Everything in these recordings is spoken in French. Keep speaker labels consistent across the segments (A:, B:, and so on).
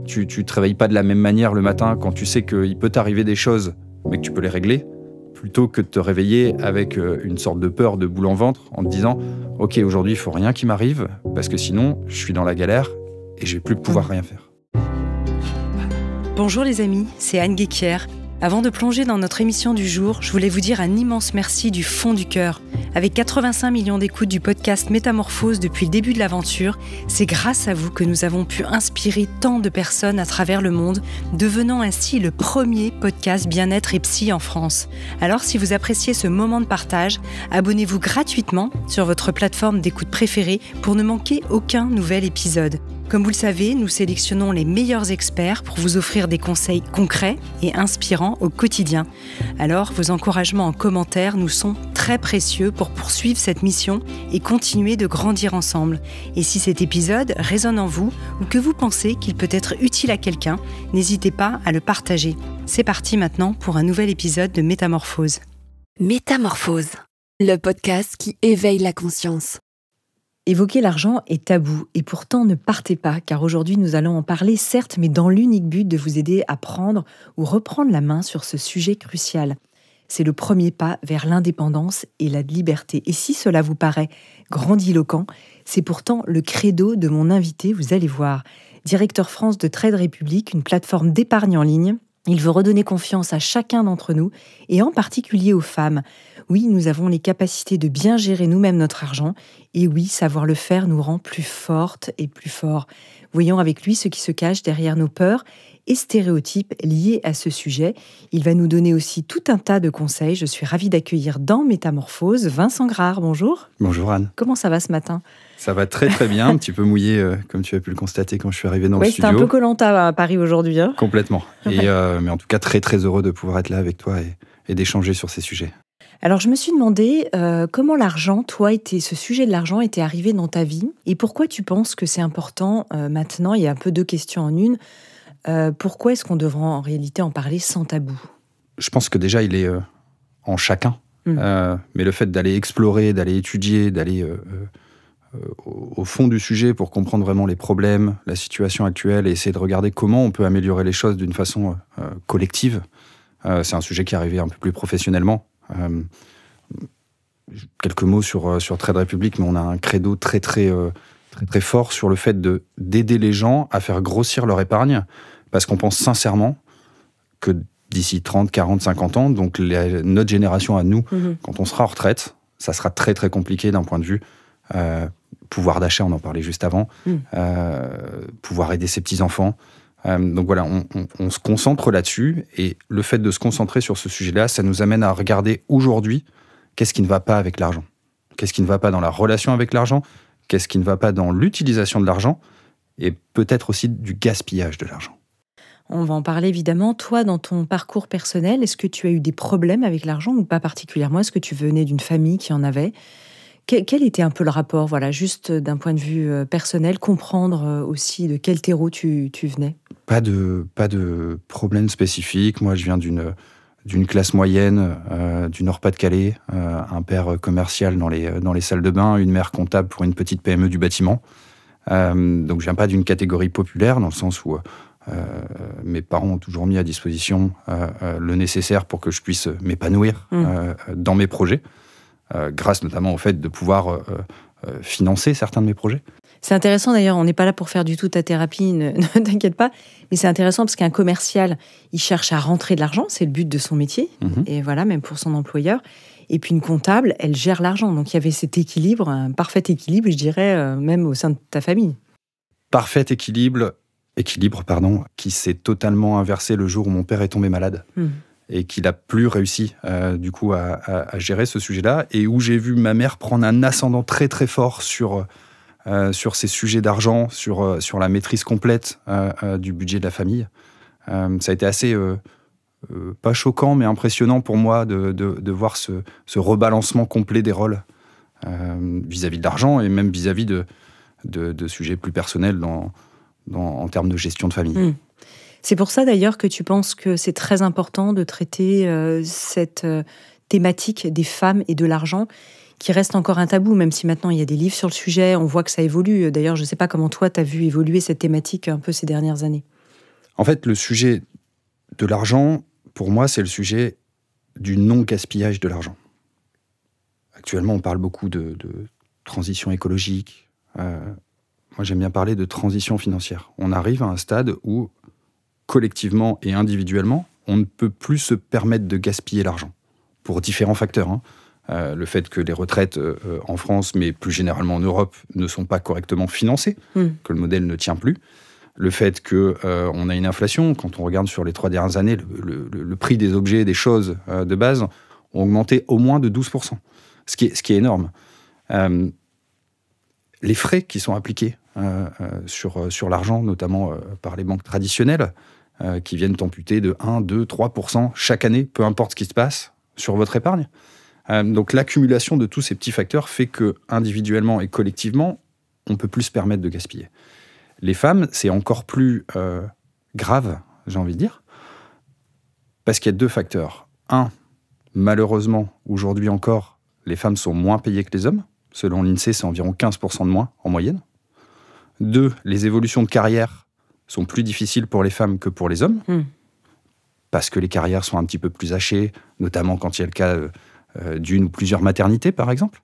A: Tu te réveilles pas de la même manière le matin quand tu sais qu'il peut t'arriver des choses, mais que tu peux les régler, plutôt que de te réveiller avec une sorte de peur de boule en ventre en te disant « Ok, aujourd'hui, il faut rien qui m'arrive, parce que sinon, je suis dans la galère et je vais plus pouvoir rien faire. »
B: Bonjour les amis, c'est Anne Guéquière. Avant de plonger dans notre émission du jour, je voulais vous dire un immense merci du fond du cœur. Avec 85 millions d'écoutes du podcast Métamorphose depuis le début de l'aventure, c'est grâce à vous que nous avons pu inspirer tant de personnes à travers le monde, devenant ainsi le premier podcast bien-être et psy en France. Alors si vous appréciez ce moment de partage, abonnez-vous gratuitement sur votre plateforme d'écoute préférée pour ne manquer aucun nouvel épisode. Comme vous le savez, nous sélectionnons les meilleurs experts pour vous offrir des conseils concrets et inspirants au quotidien. Alors, vos encouragements en commentaire nous sont très précieux pour poursuivre cette mission et continuer de grandir ensemble. Et si cet épisode résonne en vous ou que vous pensez qu'il peut être utile à quelqu'un, n'hésitez pas à le partager. C'est parti maintenant pour un nouvel épisode de Métamorphose.
C: Métamorphose, le podcast qui éveille la conscience.
B: Évoquer l'argent est tabou et pourtant ne partez pas car aujourd'hui nous allons en parler certes mais dans l'unique but de vous aider à prendre ou reprendre la main sur ce sujet crucial. C'est le premier pas vers l'indépendance et la liberté. Et si cela vous paraît grandiloquent, c'est pourtant le credo de mon invité, vous allez voir. Directeur France de Trade Republic, une plateforme d'épargne en ligne. Il veut redonner confiance à chacun d'entre nous et en particulier aux femmes. Oui, nous avons les capacités de bien gérer nous-mêmes notre argent et oui, savoir le faire nous rend plus fortes et plus forts. Voyons avec lui ce qui se cache derrière nos peurs et stéréotypes liés à ce sujet. Il va nous donner aussi tout un tas de conseils. Je suis ravie d'accueillir dans Métamorphose Vincent Grard. Bonjour.
A: Bonjour Anne.
B: Comment ça va ce matin ?
A: Ça va très très bien, un petit peu mouillé comme tu as pu le constater quand je suis arrivé dans le studio.
B: Oui, c'était un peu Koh-Lanta à Paris aujourd'hui. Hein.
A: Complètement. Mais en tout cas très très heureux de pouvoir être là avec toi et d'échanger sur ces sujets.
B: Alors, je me suis demandé comment l'argent, ce sujet de l'argent était arrivé dans ta vie et pourquoi tu penses que c'est important maintenant. Il y a un peu deux questions en une. Pourquoi est-ce qu'on devrait en réalité en parler sans tabou ?
A: Je pense que déjà, il est en chacun. Mais le fait d'aller explorer, d'aller étudier, d'aller au fond du sujet pour comprendre vraiment les problèmes, la situation actuelle et essayer de regarder comment on peut améliorer les choses d'une façon collective, c'est un sujet qui est arrivé un peu plus professionnellement. Quelques mots sur Trade Republic, mais on a un credo très fort sur le fait d'aider les gens à faire grossir leur épargne, parce qu'on pense sincèrement que d'ici 30, 40, 50 ans, donc notre génération à nous, quand on sera en retraite, ça sera très très compliqué d'un point de vue pouvoir d'achat, on en parlait juste avant, pouvoir aider ses petits-enfants. Donc voilà, on se concentre là-dessus et le fait de se concentrer sur ce sujet-là, ça nous amène à regarder aujourd'hui qu'est-ce qui ne va pas avec l'argent. Qu'est-ce qui ne va pas dans la relation avec l'argent, qu'est-ce qui ne va pas dans l'utilisation de l'argent et peut-être aussi du gaspillage de l'argent.
B: On va en parler évidemment. Toi, dans ton parcours personnel, est-ce que tu as eu des problèmes avec l'argent ou pas particulièrement ? Est-ce que tu venais d'une famille qui en avait ? Quel était un peu le rapport, voilà, juste d'un point de vue personnel, comprendre aussi de quel terreau tu venais ?
A: Pas de problème spécifique. Moi, je viens d'une classe moyenne du Nord-Pas-de-Calais, un père commercial dans les salles de bain, une mère comptable pour une petite PME du bâtiment. Donc, je viens pas d'une catégorie populaire, dans le sens où mes parents ont toujours mis à disposition le nécessaire pour que je puisse m'épanouir dans mes projets. Grâce notamment au fait de pouvoir financer certains de mes projets.
B: C'est intéressant d'ailleurs, on n'est pas là pour faire du tout ta thérapie, ne t'inquiète pas, mais c'est intéressant parce qu'un commercial, il cherche à rentrer de l'argent, c'est le but de son métier, et voilà, même pour son employeur. Et puis une comptable, elle gère l'argent, donc il y avait cet équilibre, un parfait équilibre, je dirais, même au sein de ta famille.
A: Parfait équilibre, qui s'est totalement inversé le jour où mon père est tombé malade. Et qu'il n'a plus réussi du coup à gérer ce sujet-là, et où j'ai vu ma mère prendre un ascendant très très fort sur ces sujets d'argent, sur la maîtrise complète du budget de la famille. Ça a été assez, pas choquant, mais impressionnant pour moi de voir ce rebalancement complet des rôles vis-à-vis de l'argent, et même vis-à-vis de sujets plus personnels en termes de gestion de famille.
B: C'est pour ça d'ailleurs que tu penses que c'est très important de traiter cette thématique des femmes et de l'argent qui reste encore un tabou, même si maintenant il y a des livres sur le sujet, on voit que ça évolue. D'ailleurs, je ne sais pas comment toi tu as vu évoluer cette thématique un peu ces dernières années.
A: En fait, le sujet de l'argent, pour moi, c'est le sujet du non-gaspillage de l'argent. Actuellement, on parle beaucoup de transition écologique. Moi, j'aime bien parler de transition financière. On arrive à un stade où, collectivement et individuellement, on ne peut plus se permettre de gaspiller l'argent, pour différents facteurs. Hein. Le fait que les retraites en France, mais plus généralement en Europe, ne sont pas correctement financées, que le modèle ne tient plus. Le fait qu'on a une inflation, quand on regarde sur les 3 dernières années, le prix des objets, des choses de base ont augmenté au moins de 12%, ce qui est énorme. Les frais qui sont appliqués sur l'argent, notamment par les banques traditionnelles, qui viennent amputer de 1, 2, 3% chaque année, peu importe ce qui se passe, sur votre épargne. Donc l'accumulation de tous ces petits facteurs fait que, individuellement et collectivement, on ne peut plus se permettre de gaspiller. Les femmes, c'est encore plus grave, j'ai envie de dire, parce qu'il y a 2 facteurs. 1, malheureusement, aujourd'hui encore, les femmes sont moins payées que les hommes. Selon l'INSEE, c'est environ 15% de moins en moyenne. 2, les évolutions de carrière sont plus difficiles pour les femmes que pour les hommes, parce que les carrières sont un petit peu plus hachées, notamment quand il y a le cas d'une ou plusieurs maternités, par exemple.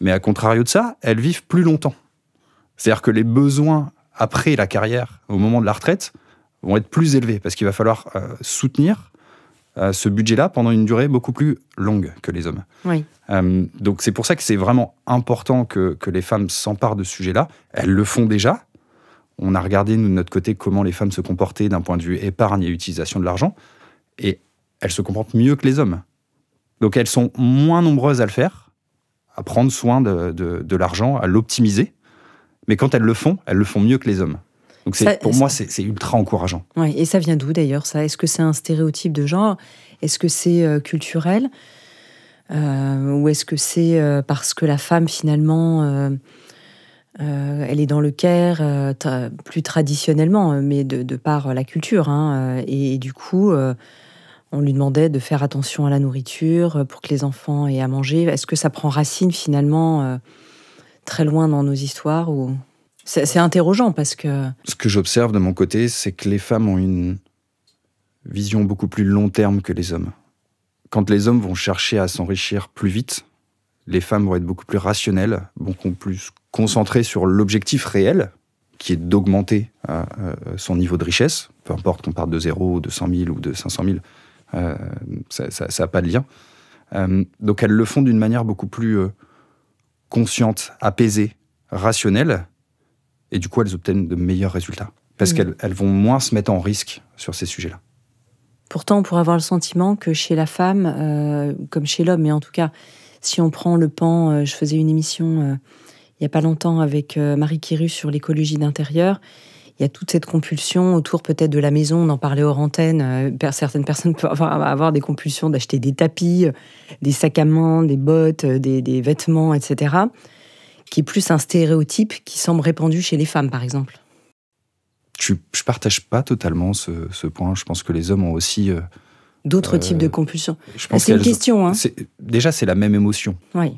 A: Mais à contrario de ça, elles vivent plus longtemps. C'est-à-dire que les besoins après la carrière, au moment de la retraite, vont être plus élevés, parce qu'il va falloir soutenir ce budget-là pendant une durée beaucoup plus longue que les hommes.
B: Oui.
A: Donc c'est pour ça que c'est vraiment important que les femmes s'emparent de ce sujet-là. Elles le font déjà. On a regardé, nous, de notre côté, comment les femmes se comportaient d'un point de vue épargne et utilisation de l'argent, et elles se comportent mieux que les hommes. Donc elles sont moins nombreuses à le faire, à prendre soin de l'argent, à l'optimiser, mais quand elles le font mieux que les hommes. Donc pour moi, c'est ultra encourageant.
B: Ouais, et ça vient d'où d'ailleurs, ça ? Est-ce que c'est un stéréotype de genre ? Est-ce que c'est culturel ? Ou est-ce que c'est parce que la femme, finalement, elle est dans le care plus traditionnellement, mais de par la culture. Hein, et du coup, on lui demandait de faire attention à la nourriture pour que les enfants aient à manger. Est-ce que ça prend racine, finalement, très loin dans nos histoires ou... C'est interrogeant parce que...
A: Ce que j'observe de mon côté, c'est que les femmes ont une vision beaucoup plus long terme que les hommes. Quand les hommes vont chercher à s'enrichir plus vite, les femmes vont être beaucoup plus rationnelles, beaucoup plus concentrées sur l'objectif réel, qui est d'augmenter son niveau de richesse, peu importe qu'on parte de 0, de 100 000 ou de 500 000, ça n'a pas de lien. Donc elles le font d'une manière beaucoup plus consciente, apaisée, rationnelle, et du coup elles obtiennent de meilleurs résultats. Parce qu'elles vont moins se mettre en risque sur ces sujets-là.
B: Pourtant, on pourrait avoir le sentiment que chez la femme, comme chez l'homme, mais en tout cas, si on prend le pan, je faisais une émission il n'y a pas longtemps avec Marie Quirus sur l'écologie d'intérieur, il y a toute cette compulsion autour peut-être de la maison, on en parlait hors antenne, certaines personnes peuvent avoir des compulsions d'acheter des tapis, des sacs à main, des bottes, des vêtements, etc., qui est plus un stéréotype qui semble répandu chez les femmes, par exemple.
A: Je partage pas totalement ce point. Je pense que les hommes ont aussi...
B: d'autres types de compulsions. C'est une question. Hein.
A: Déjà, c'est la même émotion.
B: Oui.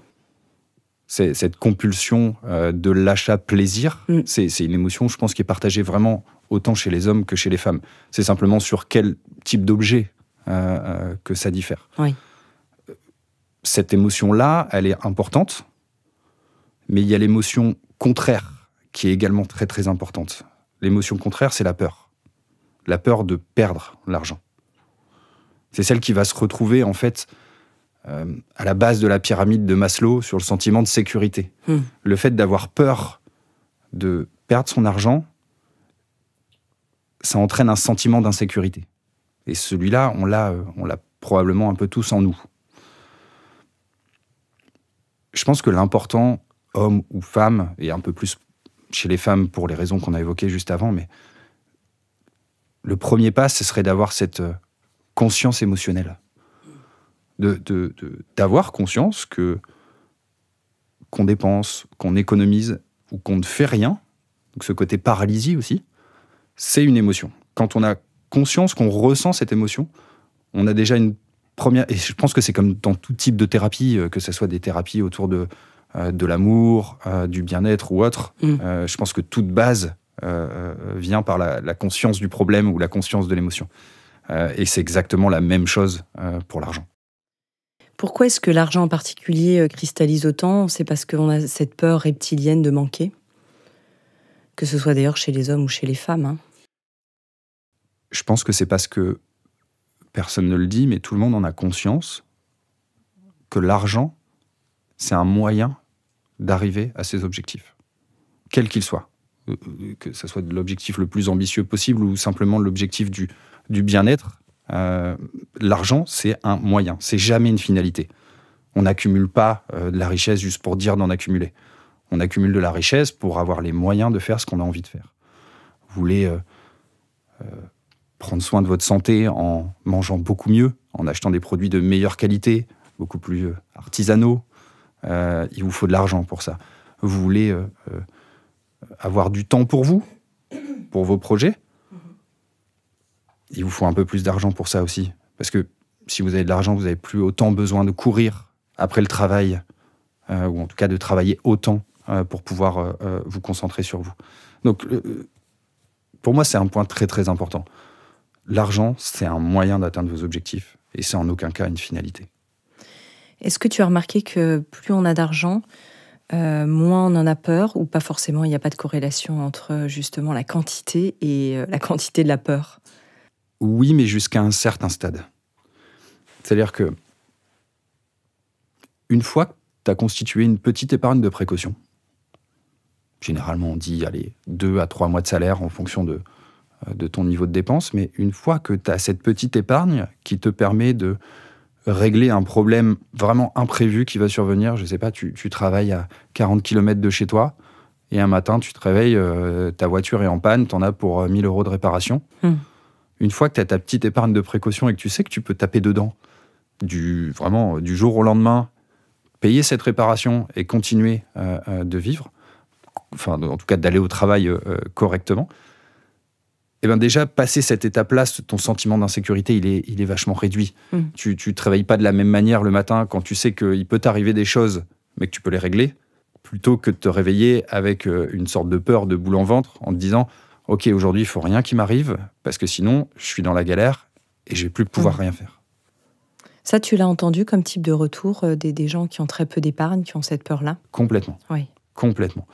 A: C'est cette compulsion de l'achat-plaisir. C'est une émotion, je pense, qui est partagée vraiment autant chez les hommes que chez les femmes. C'est simplement sur quel type d'objet que ça diffère.
B: Oui.
A: Cette émotion-là, elle est importante, mais il y a l'émotion contraire qui est également très, très importante. L'émotion contraire, c'est la peur. La peur de perdre l'argent. C'est celle qui va se retrouver, en fait, à la base de la pyramide de Maslow sur le sentiment de sécurité. Le fait d'avoir peur de perdre son argent, ça entraîne un sentiment d'insécurité. Et celui-là, on l'a probablement un peu tous en nous. Je pense que l'important, homme ou femme, et un peu plus chez les femmes pour les raisons qu'on a évoquées juste avant, mais le premier pas, ce serait d'avoir cette conscience émotionnelle. D'avoir conscience qu'on dépense, qu'on économise ou qu'on ne fait rien, donc ce côté paralysie aussi, c'est une émotion. Quand on a conscience qu'on ressent cette émotion, on a déjà une première... Et je pense que c'est comme dans tout type de thérapie, que ce soit des thérapies autour de l'amour, du bien-être ou autre. Je pense que toute base vient par la conscience du problème ou la conscience de l'émotion. Et c'est exactement la même chose pour l'argent.
B: Pourquoi est-ce que l'argent en particulier cristallise autant? C'est parce qu'on a cette peur reptilienne de manquer? Que ce soit d'ailleurs chez les hommes ou chez les femmes, hein.
A: Je pense que c'est parce que personne ne le dit, mais tout le monde en a conscience que l'argent, c'est un moyen d'arriver à ses objectifs, quel qu'il soit. Que ce soit l'objectif le plus ambitieux possible ou simplement l'objectif du bien-être. L'argent, c'est un moyen, c'est jamais une finalité. On n'accumule pas de la richesse juste pour dire d'en accumuler. On accumule de la richesse pour avoir les moyens de faire ce qu'on a envie de faire. Vous voulez prendre soin de votre santé en mangeant beaucoup mieux, en achetant des produits de meilleure qualité, beaucoup plus artisanaux. Il vous faut de l'argent pour ça. Vous voulez avoir du temps pour vous, pour vos projets. Il vous faut un peu plus d'argent pour ça aussi. Parce que si vous avez de l'argent, vous n'avez plus autant besoin de courir après le travail, ou en tout cas de travailler autant pour pouvoir vous concentrer sur vous. Donc, pour moi, c'est un point très très important. L'argent, c'est un moyen d'atteindre vos objectifs, et c'est en aucun cas une finalité.
B: Est-ce que tu as remarqué que plus on a d'argent, moins on en a peur, ou pas forcément, il n'y a pas de corrélation entre justement la quantité et la quantité de la peur?
A: Oui, mais jusqu'à un certain stade. C'est-à-dire que une fois que tu as constitué une petite épargne de précaution, généralement on dit 2 à 3 mois de salaire en fonction de ton niveau de dépense, mais une fois que tu as cette petite épargne qui te permet de régler un problème vraiment imprévu qui va survenir, je ne sais pas, tu travailles à 40 km de chez toi, et un matin tu te réveilles, ta voiture est en panne, tu en as pour 1 000 € de réparation. Une fois que tu as ta petite épargne de précaution et que tu sais que tu peux taper dedans du jour au lendemain, payer cette réparation et continuer de vivre, enfin en tout cas d'aller au travail correctement, et bien déjà, passer cette étape-là, ton sentiment d'insécurité, il est vachement réduit. Tu ne te réveilles pas de la même manière le matin quand tu sais qu'il peut t'arriver des choses, mais que tu peux les régler, plutôt que de te réveiller avec une sorte de peur de boule en ventre en te disant « Ok, aujourd'hui, il ne faut rien qui m'arrive, parce que sinon, je suis dans la galère et je ne vais plus pouvoir rien faire. »
B: Ça, tu l'as entendu comme type de retour des gens qui ont très peu d'épargne, qui ont cette peur-là?
A: Complètement.
B: Oui.
A: Complètement.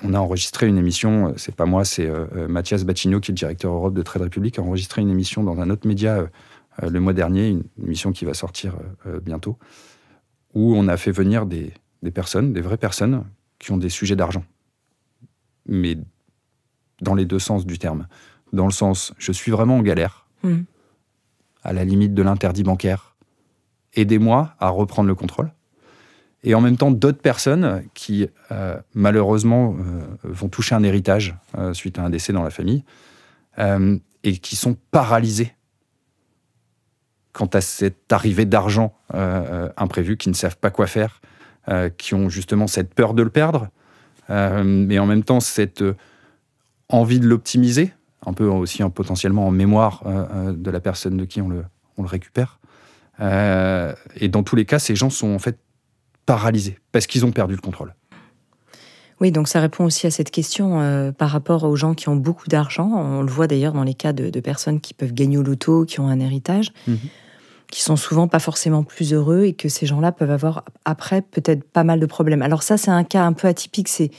A: On a enregistré une émission, c'est pas moi, c'est Mathias Bacchigno, qui est le directeur Europe de Trade Republic, a enregistré une émission dans un autre média le mois dernier, une émission qui va sortir bientôt, où on a fait venir des personnes, des vraies personnes, qui ont des sujets d'argent. Mais dans les deux sens du terme. Dans le sens, je suis vraiment en galère, à la limite de l'interdit bancaire. Aidez-moi à reprendre le contrôle. Et en même temps, d'autres personnes qui, malheureusement, vont toucher un héritage suite à un décès dans la famille, et qui sont paralysées quant à cette arrivée d'argent imprévue, qui ne savent pas quoi faire, qui ont justement cette peur de le perdre, mais en même temps cette envie de l'optimiser, un peu aussi potentiellement en mémoire de la personne de qui on le récupère. Et dans tous les cas, ces gens sont en fait paralysés parce qu'ils ont perdu le contrôle.
B: Oui, donc ça répond aussi à cette question par rapport aux gens qui ont beaucoup d'argent. On le voit d'ailleurs dans les cas de personnes qui peuvent gagner au loto, qui ont un héritage, qui sont souvent pas forcément plus heureux, et que ces gens-là peuvent avoir après peut-être pas mal de problèmes. Alors ça, c'est un cas un peu atypique. C'est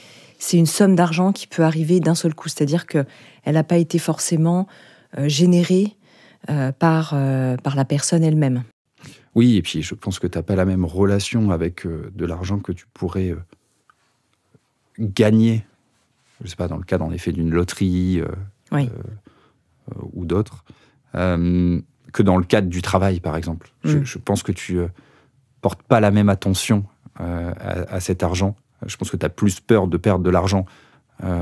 B: une somme d'argent qui peut arriver d'un seul coup. C'est-à-dire qu'elle n'a pas été forcément générée par la personne elle-même.
A: Oui, et puis je pense que tu n'as pas la même relation avec de l'argent que tu pourrais gagner, je ne sais pas, dans le cas, en effet, d'une loterie ou d'autres, que dans le cadre du travail, par exemple. Je pense que tu portes pas la même attention à cet argent. Je pense que tu as plus peur de perdre de l'argent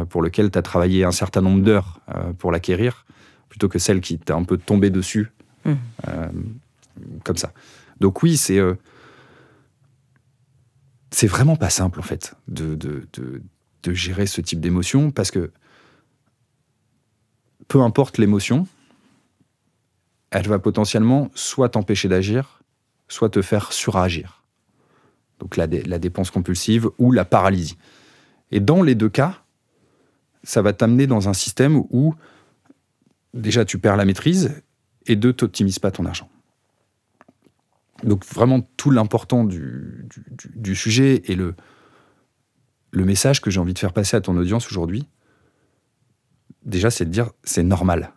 A: pour lequel tu as travaillé un certain nombre d'heures pour l'acquérir, plutôt que celle qui t'a un peu tombé dessus, comme ça. Donc oui, c'est vraiment pas simple, en fait, de gérer ce type d'émotion, parce que peu importe l'émotion, elle va potentiellement soit t'empêcher d'agir, soit te faire suragir. Donc la dépense compulsive ou la paralysie. Et dans les deux cas, ça va t'amener dans un système où, déjà, tu perds la maîtrise, et deux, tu n'optimises pas ton argent. Donc, vraiment, tout l'important du sujet et le message que j'ai envie de faire passer à ton audience aujourd'hui, déjà, c'est de dire, c'est normal.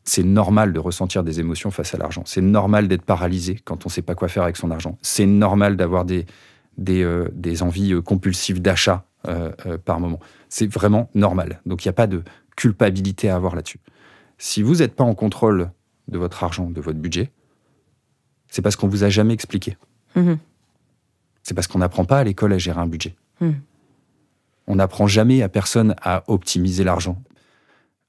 A: C'est normal de ressentir des émotions face à l'argent. C'est normal d'être paralysé quand on ne sait pas quoi faire avec son argent. C'est normal d'avoir des envies compulsives d'achat par moment. C'est vraiment normal. Donc, il n'y a pas de culpabilité à avoir là-dessus. Si vous n'êtes pas en contrôle de votre argent, de votre budget, c'est parce qu'on ne vous a jamais expliqué.
B: Mmh.
A: C'est parce qu'on n'apprend pas à l'école à gérer un budget. On n'apprend jamais à personne à optimiser l'argent.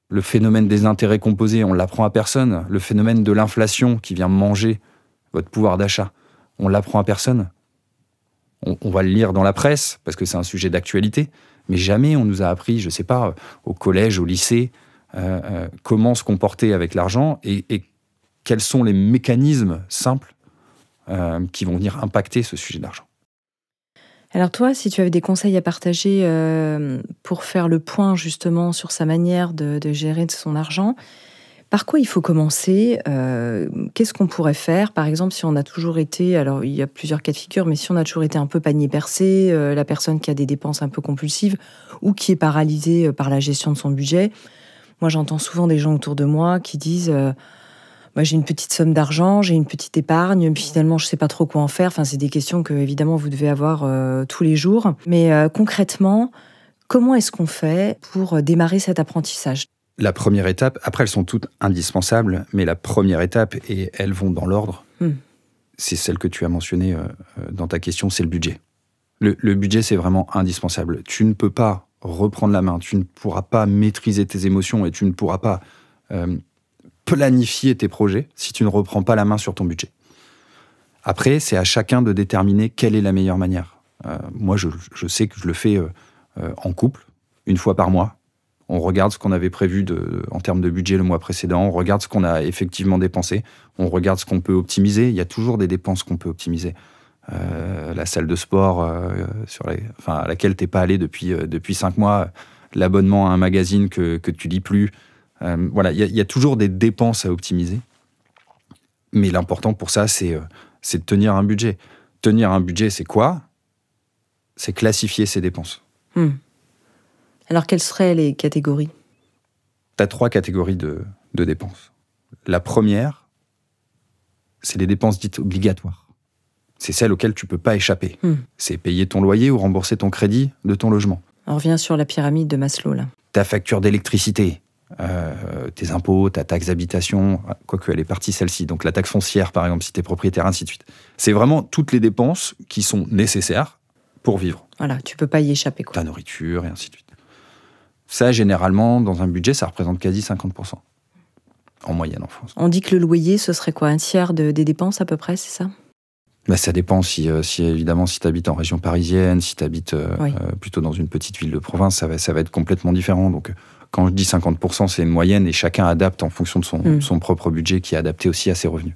A: Le phénomène des intérêts composés, on ne l'apprend à personne. Le phénomène de l'inflation qui vient manger votre pouvoir d'achat, on ne l'apprend à personne. On va le lire dans la presse, parce que c'est un sujet d'actualité, mais jamais on nous a appris, je ne sais pas, au collège, au lycée, comment se comporter avec l'argent et quels sont les mécanismes simples qui vont venir impacter ce sujet d'argent.
B: Alors toi, si tu avais des conseils à partager pour faire le point justement sur sa manière de gérer son argent, par quoi il faut commencer ? Qu'est-ce qu'on pourrait faire ? Par exemple, si on a toujours été, alors il y a plusieurs cas de figure, mais si on a toujours été un peu panier percé, la personne qui a des dépenses un peu compulsives ou qui est paralysée par la gestion de son budget. Moi, j'entends souvent des gens autour de moi qui disent moi, j'ai une petite somme d'argent, j'ai une petite épargne, puis finalement, je ne sais pas trop quoi en faire. Enfin, c'est des questions que, évidemment, vous devez avoir tous les jours. Mais concrètement, comment est-ce qu'on fait pour démarrer cet apprentissage ?
A: La première étape, après, elles sont toutes indispensables, mais la première étape, et elles vont dans l'ordre, c'est celle que tu as mentionnée dans ta question, c'est le budget. Le budget, c'est vraiment indispensable. Tu ne peux pas reprendre la main, tu ne pourras pas maîtriser tes émotions et tu ne pourras pas planifier tes projets si tu ne reprends pas la main sur ton budget. Après, c'est à chacun de déterminer quelle est la meilleure manière. Moi, je sais que je le fais en couple, une fois par mois. On regarde ce qu'on avait prévu en termes de budget le mois précédent, on regarde ce qu'on a effectivement dépensé, on regarde ce qu'on peut optimiser. Il y a toujours des dépenses qu'on peut optimiser. La salle de sport à laquelle tu n'es pas allé depuis 5 mois, l'abonnement à un magazine que tu lis plus. Voilà, il y a toujours des dépenses à optimiser. Mais l'important pour ça, c'est de tenir un budget. Tenir un budget, c'est quoi ? C'est classifier ses dépenses.
B: Alors, quelles seraient les catégories ?
A: Tu as 3 catégories de dépenses. La première, c'est les dépenses dites obligatoires. C'est celles auxquelles tu ne peux pas échapper. C'est payer ton loyer ou rembourser ton crédit de ton logement.
B: On revient sur la pyramide de Maslow, là.
A: Ta facture d'électricité, tes impôts, ta taxe d'habitation, quoique elle est partie celle-ci, donc la taxe foncière par exemple si tu es propriétaire, ainsi de suite. C'est vraiment toutes les dépenses qui sont nécessaires pour vivre.
B: Voilà, tu peux pas y échapper, quoi.
A: Ta nourriture et ainsi de suite. Ça, généralement, dans un budget, ça représente quasi 50%, en moyenne en France.
B: On dit que le loyer, ce serait quoi, un tiers des dépenses à peu près, c'est ça ?
A: Bah, ça dépend évidemment si tu habites en région parisienne, si tu habites plutôt dans une petite ville de province, ça va être complètement différent. Donc quand je dis 50%, c'est une moyenne et chacun adapte en fonction de son propre budget qui est adapté aussi à ses revenus.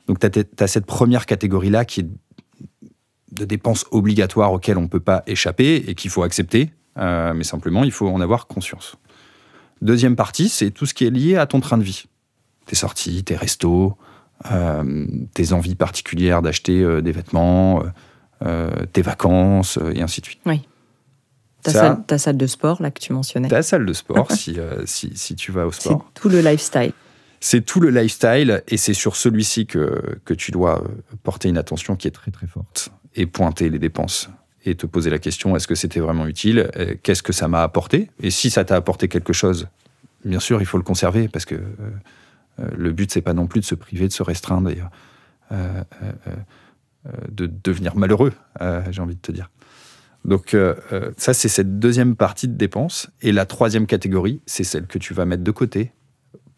A: Donc tu as cette première catégorie-là qui est de dépenses obligatoires auxquelles on ne peut pas échapper et qu'il faut accepter, mais simplement il faut en avoir conscience. Deuxième partie, c'est tout ce qui est lié à ton train de vie. Tes sorties, tes restos, tes envies particulières d'acheter des vêtements, tes vacances, et ainsi de suite.
B: Oui. Ta salle de sport, là, que tu mentionnais.
A: Ta salle de sport, si tu vas au sport.
B: C'est tout le lifestyle.
A: C'est tout le lifestyle, et c'est sur celui-ci que tu dois porter une attention qui est très très forte, et pointer les dépenses, et te poser la question, est-ce que c'était vraiment utile ? Qu'est-ce que ça m'a apporté ? Et si ça t'a apporté quelque chose, bien sûr, il faut le conserver, parce que le but, c'est pas non plus de se priver, de se restreindre, et de devenir malheureux, j'ai envie de te dire. Donc ça, c'est cette deuxième partie de dépenses. Et la troisième catégorie, c'est celle que tu vas mettre de côté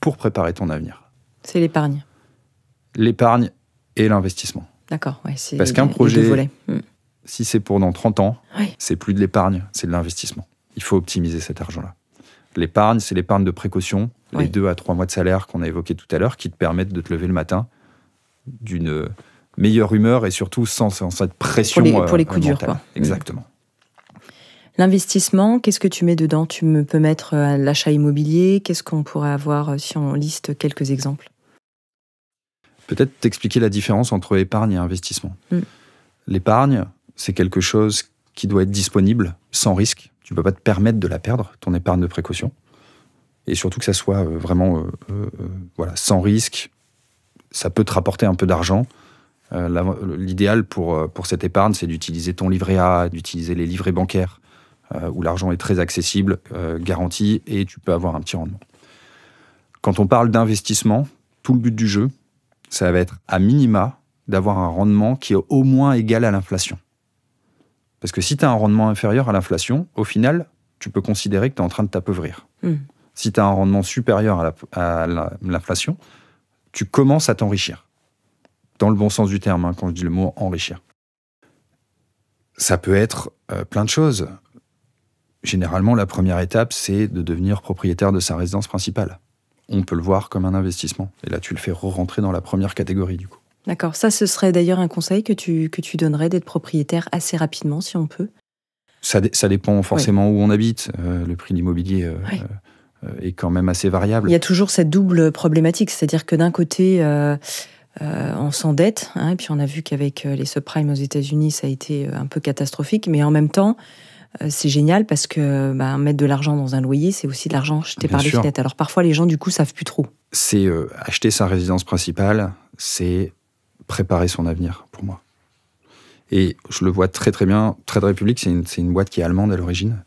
A: pour préparer ton avenir.
B: C'est l'épargne.
A: L'épargne et l'investissement.
B: D'accord, ouais, c'est
A: parce qu'un projet,
B: les deux volets.
A: Si c'est pour dans 30 ans,
B: oui.
A: C'est plus de l'épargne, c'est de l'investissement. Il faut optimiser cet argent-là. L'épargne, c'est l'épargne de précaution, les 2 à 3 mois de salaire qu'on a évoqués tout à l'heure, qui te permettent de te lever le matin d'une meilleure humeur et surtout sans cette pression
B: pour les coups durs, quoi.
A: Exactement.
B: L'investissement, qu'est-ce que tu mets dedans? Tu peux mettre l'achat immobilier. Qu'est-ce qu'on pourrait avoir si on liste quelques exemples?
A: Peut-être t'expliquer la différence entre épargne et investissement. L'épargne, c'est quelque chose qui doit être disponible sans risque. Tu ne peux pas te permettre de la perdre, ton épargne de précaution. Et surtout que ça soit vraiment sans risque. Ça peut te rapporter un peu d'argent. L'idéal pour cette épargne, c'est d'utiliser ton livret A, d'utiliser les livrets bancaires, où l'argent est très accessible, garanti, et tu peux avoir un petit rendement. Quand on parle d'investissement, tout le but du jeu, ça va être à minima d'avoir un rendement qui est au moins égal à l'inflation. Parce que si tu as un rendement inférieur à l'inflation, au final, tu peux considérer que tu es en train de t'appauvrir. Si tu as un rendement supérieur à l'inflation, tu commences à t'enrichir. Dans le bon sens du terme, quand je dis le mot enrichir. Ça peut être plein de choses. Généralement, la première étape, c'est de devenir propriétaire de sa résidence principale. On peut le voir comme un investissement. Et là, tu le fais re-rentrer dans la première catégorie, du coup.
B: D'accord. Ça, ce serait d'ailleurs un conseil que tu donnerais, d'être propriétaire assez rapidement, si on peut?
A: Ça dépend forcément où on habite. Le prix de l'immobilier est quand même assez variable.
B: Il y a toujours cette double problématique. C'est-à-dire que d'un côté, on s'endette. Et puis, on a vu qu'avec les subprimes aux États-Unis, ça a été un peu catastrophique. Mais en même temps, c'est génial parce que mettre de l'argent dans un loyer, c'est aussi de l'argent jeté par les fenêtres. Alors parfois, les gens, du coup, savent plus trop.
A: C'est acheter sa résidence principale, c'est préparer son avenir, pour moi. Et je le vois très très bien. Trade Republic, c'est une boîte qui est allemande à l'origine.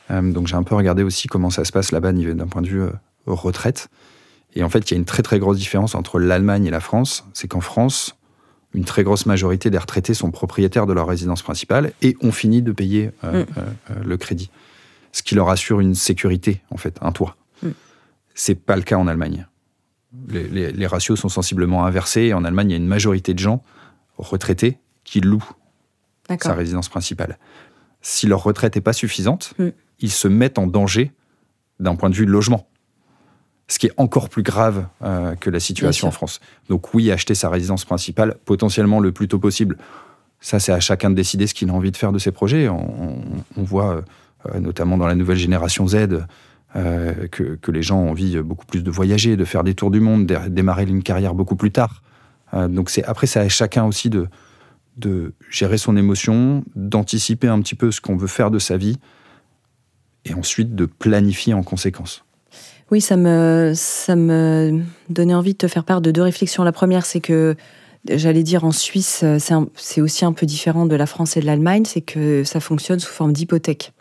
A: Donc j'ai un peu regardé aussi comment ça se passe là-bas d'un point de vue retraite. Et en fait, il y a une très très grosse différence entre l'Allemagne et la France. C'est qu'en France, une très grosse majorité des retraités sont propriétaires de leur résidence principale et ont fini de payer le crédit. Ce qui leur assure une sécurité, en fait, un toit. C'est pas le cas en Allemagne. Les ratios sont sensiblement inversés. Et en Allemagne, il y a une majorité de gens retraités qui louent sa résidence principale. Si leur retraite n'est pas suffisante, ils se mettent en danger d'un point de vue de logement. Ce qui est encore plus grave que la situation en France. Donc oui, acheter sa résidence principale, potentiellement le plus tôt possible. Ça, c'est à chacun de décider ce qu'il a envie de faire de ses projets. On voit, notamment dans la nouvelle génération Z, que les gens ont envie beaucoup plus de voyager, de faire des tours du monde, démarrer une carrière beaucoup plus tard. Donc après, c'est à chacun aussi de gérer son émotion, d'anticiper un petit peu ce qu'on veut faire de sa vie, et ensuite de planifier en conséquence.
B: Oui, ça me donnait envie de te faire part de deux réflexions. La première, c'est que, j'allais dire, en Suisse, c'est aussi un peu différent de la France et de l'Allemagne, c'est que ça fonctionne sous forme d'hypothèque.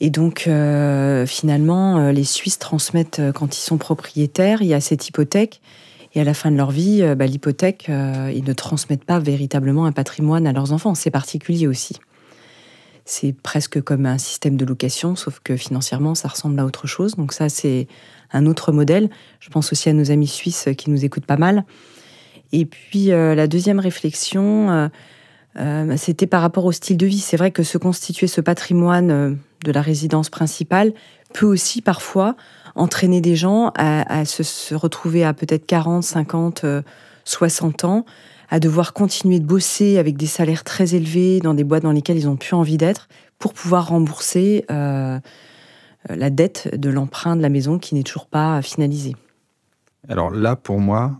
B: Et donc, finalement, les Suisses transmettent, quand ils sont propriétaires, il y a cette hypothèque, et à la fin de leur vie, l'hypothèque, ils ne transmettent pas véritablement un patrimoine à leurs enfants. C'est particulier aussi. C'est presque comme un système de location, sauf que financièrement, ça ressemble à autre chose. Donc ça, c'est un autre modèle. Je pense aussi à nos amis suisses qui nous écoutent pas mal. Et puis, la deuxième réflexion, c'était par rapport au style de vie. C'est vrai que se constituer ce patrimoine de la résidence principale peut aussi parfois entraîner des gens à se retrouver à peut-être 40, 50, 60 ans, à devoir continuer de bosser avec des salaires très élevés dans des boîtes dans lesquelles ils n'ont plus envie d'être pour pouvoir rembourser la dette de l'emprunt de la maison qui n'est toujours pas finalisée.
A: Alors là, pour moi,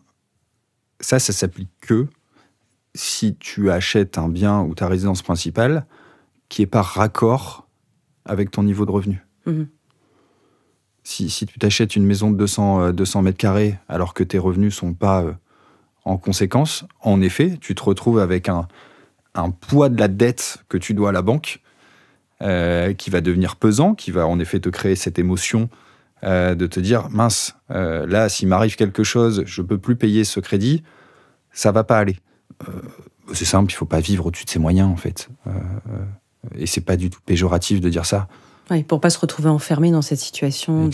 A: ça s'applique que si tu achètes un bien ou ta résidence principale qui n'est pas raccord avec ton niveau de revenu. Si tu t'achètes une maison de 200 mètres carrés alors que tes revenus ne sont pas en conséquence, en effet, tu te retrouves avec un poids de la dette que tu dois à la banque qui va devenir pesant, qui va en effet te créer cette émotion de te dire « mince, là, s'il m'arrive quelque chose, je ne peux plus payer ce crédit, ça ne va pas aller ». C'est simple, il ne faut pas vivre au-dessus de ses moyens, en fait. Et ce n'est pas du tout péjoratif de dire ça.
B: Oui, pour ne pas se retrouver enfermé dans cette situation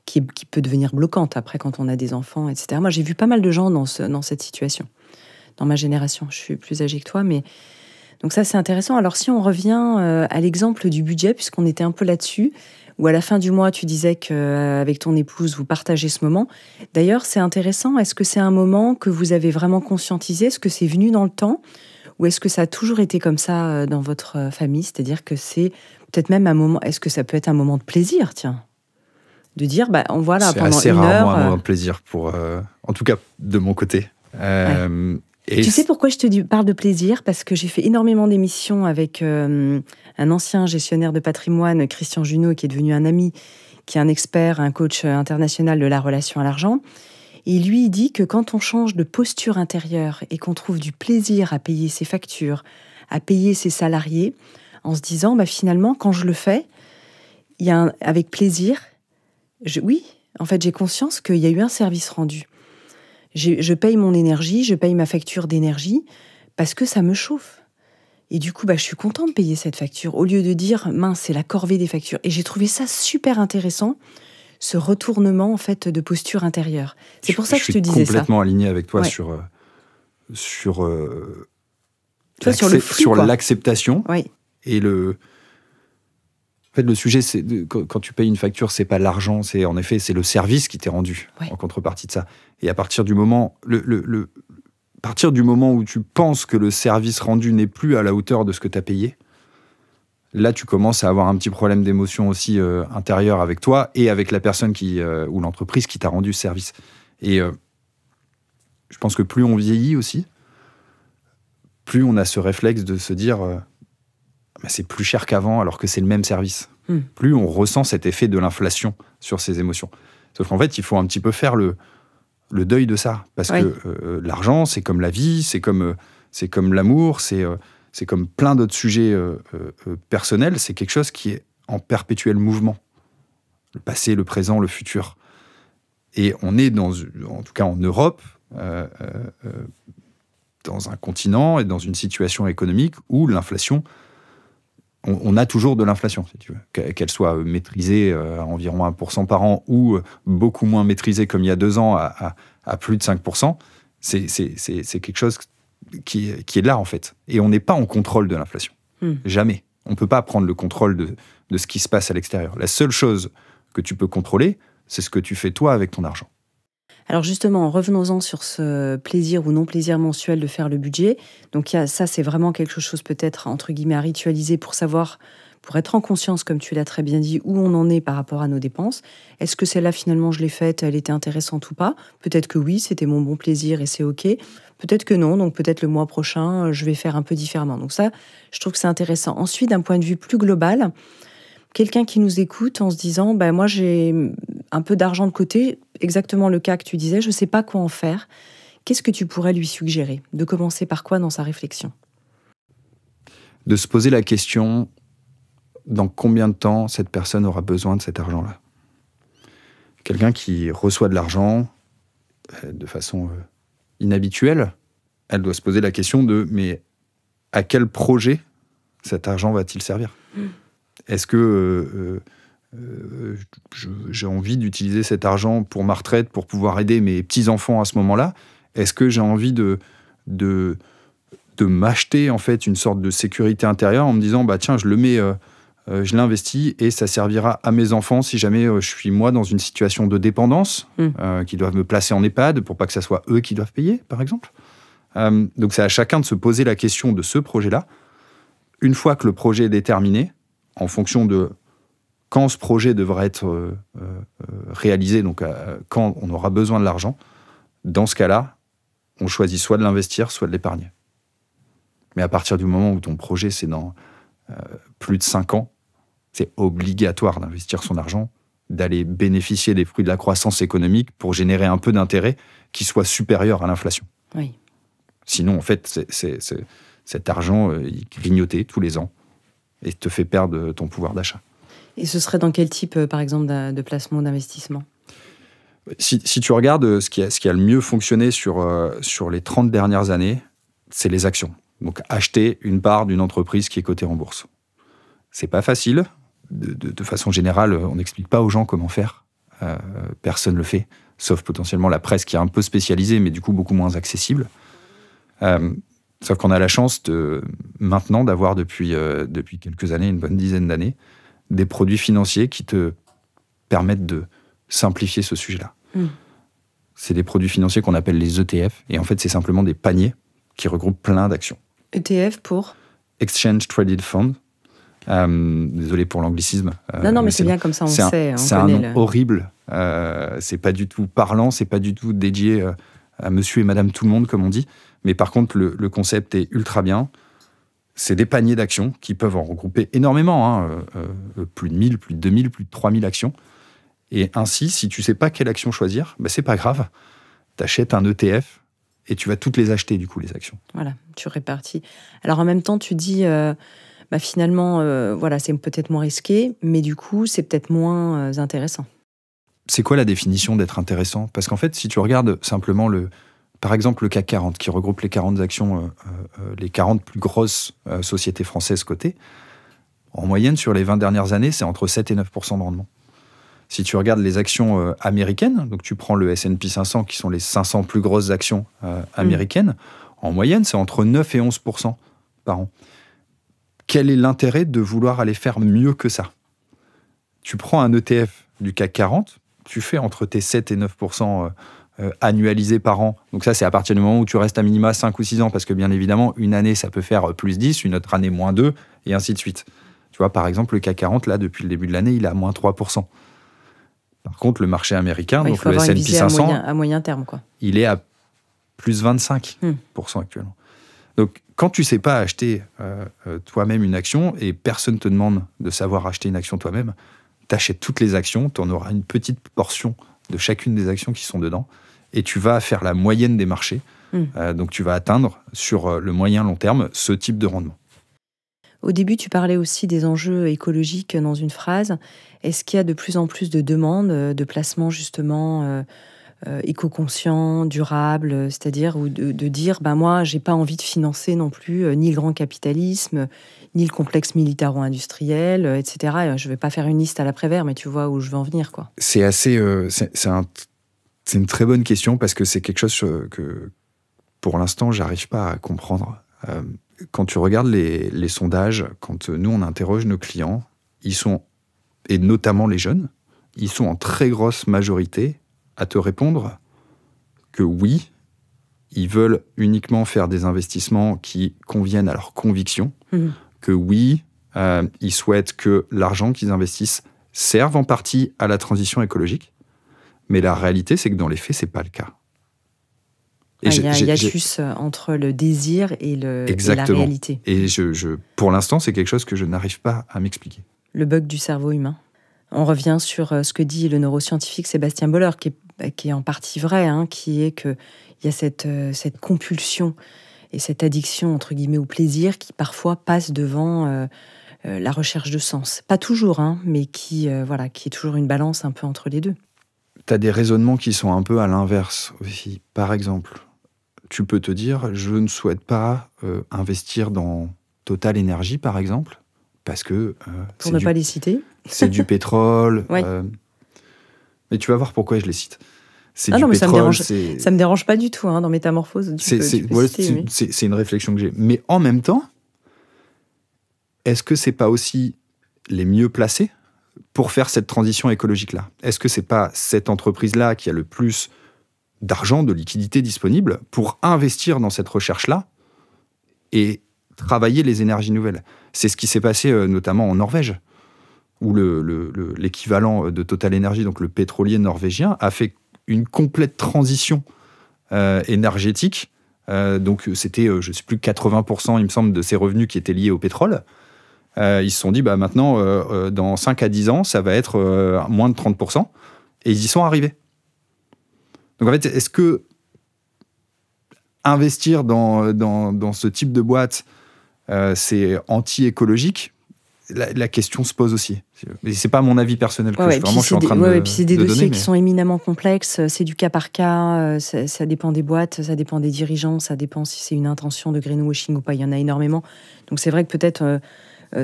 B: qui peut devenir bloquante après quand on a des enfants, etc. Moi, j'ai vu pas mal de gens dans cette situation, dans ma génération. Je suis plus âgée que toi, mais... Donc ça, c'est intéressant. Alors, si on revient à l'exemple du budget, puisqu'on était un peu là-dessus, où à la fin du mois, tu disais qu'avec ton épouse, vous partagez ce moment. D'ailleurs, c'est intéressant. Est-ce que c'est un moment que vous avez vraiment conscientisé? Est-ce que c'est venu dans le temps? Ou est-ce que ça a toujours été comme ça dans votre famille? C'est-à-dire que c'est peut-être même un moment... Est-ce que ça peut être un moment de plaisir, tiens? De dire, voilà,
A: c'est
B: pendant
A: assez
B: une
A: rarement
B: heure...
A: un moment de plaisir, en tout cas de mon côté.
B: Et tu sais pourquoi je te parle de plaisir? Parce que j'ai fait énormément d'émissions avec un ancien gestionnaire de patrimoine, Christian Junot, qui est devenu un ami, qui est un expert, un coach international de la relation à l'argent. Et lui, il dit que quand on change de posture intérieure et qu'on trouve du plaisir à payer ses factures, à payer ses salariés, en se disant, finalement, quand je le fais, avec plaisir, oui, en fait, j'ai conscience qu'il y a eu un service rendu. Je paye mon énergie, je paye ma facture d'énergie parce que ça me chauffe. Et du coup, je suis contente de payer cette facture au lieu de dire, mince, c'est la corvée des factures. Et j'ai trouvé ça super intéressant, ce retournement en fait de posture intérieure. C'est pour ça que je te disais ça.
A: Je suis complètement aligné avec toi sur l'acceptation.
B: Oui.
A: Et en fait, le sujet, c'est quand tu payes une facture, c'est pas l'argent, c'est le service qui t'est rendu en contrepartie de ça. Et à partir du moment, partir du moment où tu penses que le service rendu n'est plus à la hauteur de ce que tu as payé, là, tu commences à avoir un petit problème d'émotion aussi intérieure avec toi et avec la personne ou l'entreprise qui t'a rendu ce service. Et je pense que plus on vieillit aussi, plus on a ce réflexe de se dire c'est plus cher qu'avant alors que c'est le même service. Plus on ressent cet effet de l'inflation sur ses émotions. Sauf qu'en fait, il faut un petit peu faire le deuil de ça. Parce que l'argent, c'est comme la vie, c'est comme l'amour, c'est comme plein d'autres sujets personnels. C'est quelque chose qui est en perpétuel mouvement. Le passé, le présent, le futur. Et on est, en tout cas en Europe, dans un continent et dans une situation économique où l'inflation... On a toujours de l'inflation, si tu veux. Qu'elle soit maîtrisée à environ 1% par an ou beaucoup moins maîtrisée comme il y a 2 ans à plus de 5%, c'est quelque chose qui est là, en fait. Et on n'est pas en contrôle de l'inflation. Jamais. On ne peut pas prendre le contrôle de ce qui se passe à l'extérieur. La seule chose que tu peux contrôler, c'est ce que tu fais toi avec ton argent.
B: Alors justement, revenons-en sur ce plaisir ou non-plaisir mensuel de faire le budget. Donc ça, c'est vraiment quelque chose peut-être, entre guillemets, à ritualiser pour savoir, pour être en conscience, comme tu l'as très bien dit, où on en est par rapport à nos dépenses. Est-ce que celle-là, finalement, je l'ai faite, elle était intéressante ou pas? Peut-être que oui, c'était mon bon plaisir et c'est OK. Peut-être que non, donc peut-être le mois prochain, je vais faire un peu différemment. Donc ça, je trouve que c'est intéressant. Ensuite, d'un point de vue plus global, quelqu'un qui nous écoute en se disant, moi j'ai un peu d'argent de côté, exactement le cas que tu disais, je ne sais pas quoi en faire. Qu'est-ce que tu pourrais lui suggérer? De commencer par quoi dans sa réflexion?
A: De se poser la question, dans combien de temps cette personne aura besoin de cet argent-là? Quelqu'un qui reçoit de l'argent de façon inhabituelle, elle doit se poser la question mais à quel projet cet argent va-t-il servir? Est-ce que j'ai envie d'utiliser cet argent pour ma retraite, pour pouvoir aider mes petits-enfants à ce moment-là? Est-ce que j'ai envie de m'acheter en fait une sorte de sécurité intérieure en me disant tiens, je le mets, je l'investis et ça servira à mes enfants si jamais je suis moi dans une situation de dépendance, qui doivent me placer en EHPAD pour pas que ça soit eux qui doivent payer, par exemple. Donc c'est à chacun de se poser la question de ce projet-là. Une fois que le projet est déterminé, en fonction de quand ce projet devra être réalisé, donc quand on aura besoin de l'argent, dans ce cas-là, on choisit soit de l'investir, soit de l'épargner. Mais à partir du moment où ton projet, c'est dans plus de 5 ans, c'est obligatoire d'investir son argent, d'aller bénéficier des fruits de la croissance économique pour générer un peu d'intérêt qui soit supérieur à l'inflation.
B: Oui.
A: Sinon, en fait, cet argent, il grignotait tous les ans et te fait perdre ton pouvoir d'achat.
B: Et ce serait dans quel type, par exemple, de placement, d'investissement?
A: Si tu regardes ce qui a le mieux fonctionné sur les 30 dernières années, c'est les actions. Donc, acheter une part d'une entreprise qui est cotée en bourse. C'est pas facile. De façon générale, on n'explique pas aux gens comment faire. Personne ne le fait, sauf potentiellement la presse qui est un peu spécialisée, mais du coup beaucoup moins accessible. Sauf qu'on a la chance maintenant d'avoir depuis quelques années, une bonne dizaine d'années, des produits financiers qui te permettent de simplifier ce sujet-là. C'est des produits financiers qu'on appelle les ETF, et en fait c'est simplement des paniers qui regroupent plein d'actions.
B: ETF pour
A: Exchange Traded Fund. Désolé pour l'anglicisme.
B: Non, mais c'est bien comme ça, on sait.
A: C'est un nom horrible. C'est pas du tout parlant, c'est pas du tout dédié à monsieur et madame tout le monde, comme on dit. Mais par contre, le concept est ultra bien. C'est des paniers d'actions qui peuvent en regrouper énormément. Plus de 1000, plus de 2000, plus de 3000 actions. Et ainsi, si tu sais pas quelle action choisir, c'est pas grave. Tu achètes un ETF et tu vas toutes les acheter, du coup, les actions.
B: Voilà, tu répartis. Alors, en même temps, tu dis... finalement, c'est peut-être moins risqué, mais du coup, c'est peut-être moins intéressant.
A: C'est quoi la définition d'être intéressant ? Parce qu'en fait, si tu regardes simplement, par exemple, le CAC 40, qui regroupe les 40 actions, les 40 plus grosses sociétés françaises cotées, en moyenne, sur les 20 dernières années, c'est entre 7 et 9% de rendement. Si tu regardes les actions américaines, donc tu prends le S&P 500, qui sont les 500 plus grosses actions américaines, en moyenne, c'est entre 9 et 11% par an. Quel est l'intérêt de vouloir aller faire mieux que ça ? Tu prends un ETF du CAC 40, tu fais entre tes 7 et 9% annualisés par an. Donc ça, c'est à partir du moment où tu restes à minima 5 ou 6 ans, parce que bien évidemment, une année, ça peut faire plus 10, une autre année moins 2, et ainsi de suite. Tu vois, par exemple, le CAC 40, là, depuis le début de l'année, il est à moins 3%. Par contre, le marché américain, donc le S&P 500,
B: à moyen terme, quoi.
A: Il est à plus 25% actuellement. Donc, quand tu ne sais pas acheter toi-même une action, et personne ne te demande de savoir acheter une action toi-même, tu achètes toutes les actions, tu en auras une petite portion de chacune des actions qui sont dedans, et tu vas faire la moyenne des marchés. Donc, tu vas atteindre, sur le moyen long terme, ce type de rendement.
B: Au début, tu parlais aussi des enjeux écologiques dans une phrase. Est-ce qu'il y a de plus en plus de demandes de placements, justement, éco-conscient, durable, c'est-à-dire de dire moi, j'ai pas envie de financer non plus ni le grand capitalisme, ni le complexe militaro-industriel, etc. Je vais pas faire une liste à l'après-vert, mais tu vois où je veux en venir, quoi.
A: C'est une très bonne question, parce que c'est quelque chose que, pour l'instant, j'arrive pas à comprendre. Quand tu regardes les sondages, quand nous on interroge nos clients, ils sont, et notamment les jeunes, ils sont en très grosse majorité à te répondre que oui, ils veulent uniquement faire des investissements qui conviennent à leurs convictions, que oui, ils souhaitent que l'argent qu'ils investissent serve en partie à la transition écologique, mais la réalité, c'est que dans les faits, c'est pas le cas.
B: Il y a hiatus entre le désir et la réalité.
A: Et pour l'instant, c'est quelque chose que je n'arrive pas à m'expliquer.
B: Le bug du cerveau humain. On revient sur ce que dit le neuroscientifique Sébastien Boller, qui est en partie vrai, qui est qu'il y a cette compulsion et cette addiction, entre guillemets, au plaisir qui parfois passe devant la recherche de sens. Pas toujours, mais qui est toujours une balance un peu entre les deux.
A: Tu as des raisonnements qui sont un peu à l'inverse aussi. Par exemple, tu peux te dire, je ne souhaite pas investir dans Total Energy, par exemple, parce que...
B: Pour ne pas les citer.
A: C'est du pétrole.
B: Oui.
A: Mais tu vas voir pourquoi je les cite.
B: Ça me dérange pas du tout dans Métamorphose.
A: C'est une réflexion que j'ai. Mais en même temps, est-ce que c'est pas aussi les mieux placés pour faire cette transition écologique-là ? Est-ce que c'est pas cette entreprise-là qui a le plus d'argent, de liquidité disponible pour investir dans cette recherche-là et travailler les énergies nouvelles ? C'est ce qui s'est passé notamment en Norvège, où l'équivalent de Total Energy, donc le pétrolier norvégien, a fait une complète transition énergétique. Donc c'était, je ne sais plus, 80%, il me semble, de ses revenus qui étaient liés au pétrole. Ils se sont dit, maintenant, dans 5 à 10 ans, ça va être moins de 30%. Et ils y sont arrivés. Donc en fait, est-ce que investir dans ce type de boîte, c'est anti-écologique ? La question se pose aussi. Mais c'est pas mon avis personnel que je suis en train de donner.
B: Puis c'est des dossiers qui sont éminemment complexes. C'est du cas par cas. Ça dépend des boîtes, ça dépend des dirigeants, ça dépend si c'est une intention de greenwashing ou pas. Il y en a énormément. Donc c'est vrai que peut-être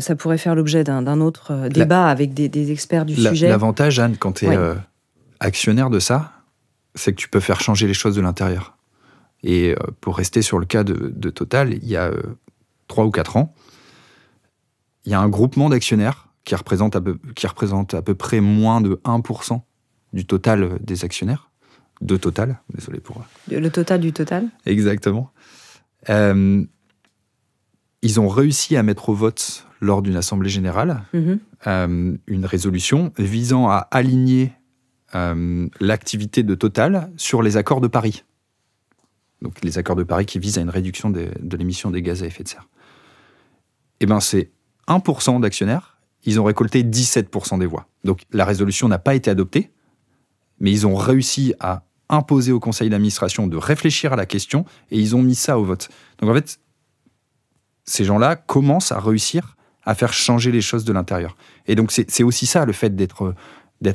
B: ça pourrait faire l'objet d'un autre débat avec des experts du sujet.
A: L'avantage, Anne, quand tu es actionnaire de ça, c'est que tu peux faire changer les choses de l'intérieur. Et pour rester sur le cas de Total, il y a 3 ou 4 ans, il y a un groupement d'actionnaires qui représente à peu près moins de 1% du total des actionnaires. De Total, désolé pour...
B: Le total du total ?
A: Exactement. ils ont réussi à mettre au vote lors d'une assemblée générale une résolution visant à aligner l'activité de Total sur les accords de Paris. Donc les accords de Paris qui visent à une réduction de l'émission des gaz à effet de serre. Eh bien, c'est 1% d'actionnaires, ils ont récolté 17% des voix. Donc la résolution n'a pas été adoptée, mais ils ont réussi à imposer au conseil d'administration de réfléchir à la question et ils ont mis ça au vote. Donc en fait, ces gens-là commencent à réussir à faire changer les choses de l'intérieur. Et donc c'est aussi ça le fait d'être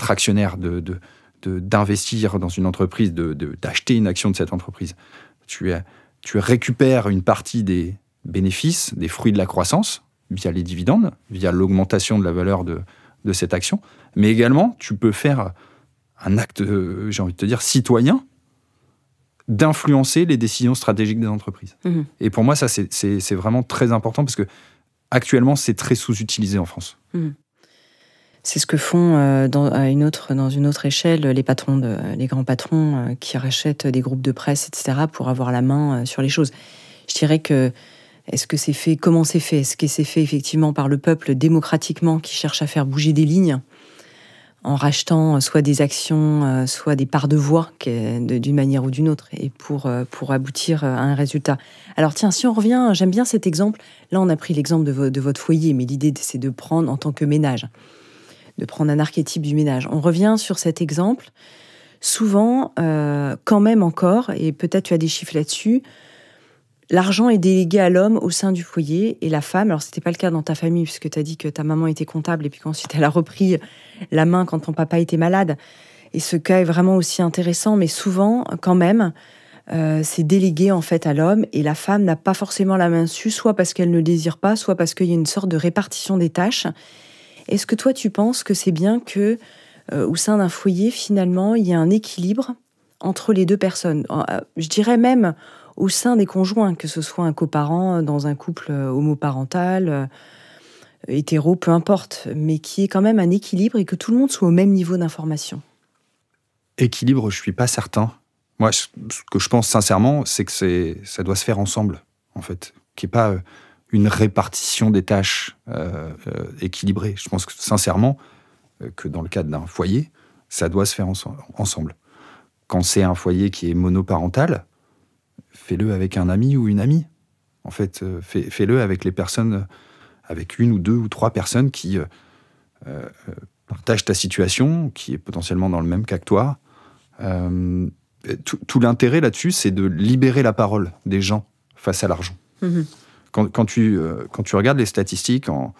A: actionnaire, d'investir dans une entreprise, d'acheter une action de cette entreprise. Tu récupères une partie des bénéfices, des fruits de la croissance, via les dividendes, via l'augmentation de la valeur de cette action. Mais également, tu peux faire un acte, j'ai envie de te dire, citoyen, d'influencer les décisions stratégiques des entreprises. Et pour moi, ça, c'est vraiment très important parce que actuellement, c'est très sous-utilisé en France.
B: C'est ce que font dans une autre échelle les grands patrons qui rachètent des groupes de presse, etc., pour avoir la main sur les choses. Je dirais que est-ce que c'est fait? Comment c'est fait? Est-ce que c'est fait effectivement par le peuple démocratiquement qui cherche à faire bouger des lignes en rachetant soit des actions, soit des parts de voix d'une manière ou d'une autre, et pour aboutir à un résultat. Alors tiens, si on revient, j'aime bien cet exemple. Là, on a pris l'exemple de votre foyer, mais l'idée, c'est de prendre en tant que ménage, de prendre un archétype du ménage. On revient sur cet exemple. Souvent, quand même encore, et peut-être tu as des chiffres là-dessus, l'argent est délégué à l'homme au sein du foyer et la femme. Alors, c'était pas le cas dans ta famille, puisque tu as dit que ta maman était comptable et puis qu'ensuite elle a repris la main quand ton papa était malade. Et ce cas est vraiment aussi intéressant, mais souvent, quand même, c'est délégué en fait à l'homme et la femme n'a pas forcément la main dessus, soit parce qu'elle ne le désire pas, soit parce qu'il y a une sorte de répartition des tâches. Est-ce que toi, tu penses que c'est bien que, au sein d'un foyer, finalement, il y a un équilibre entre les deux personnes? Je dirais même au sein des conjoints, que ce soit un coparent dans un couple homoparental, hétéro, peu importe, mais qui y ait quand même un équilibre et que tout le monde soit au même niveau d'information.
A: Équilibre, je ne suis pas certain. Moi, ce que je pense sincèrement, c'est que ça doit se faire ensemble, en fait. Qu'il n'y ait pas une répartition des tâches équilibrée. Je pense que, sincèrement que dans le cadre d'un foyer, ça doit se faire ensemble. Quand c'est un foyer qui est monoparental, fais-le avec un ami ou une amie. En fait, fais-le avec les personnes, avec une ou deux ou trois personnes qui partagent ta situation, qui est potentiellement dans le même cas que toi. Tout l'intérêt là-dessus, c'est de libérer la parole des gens face à l'argent. Quand tu regardes les statistiques, en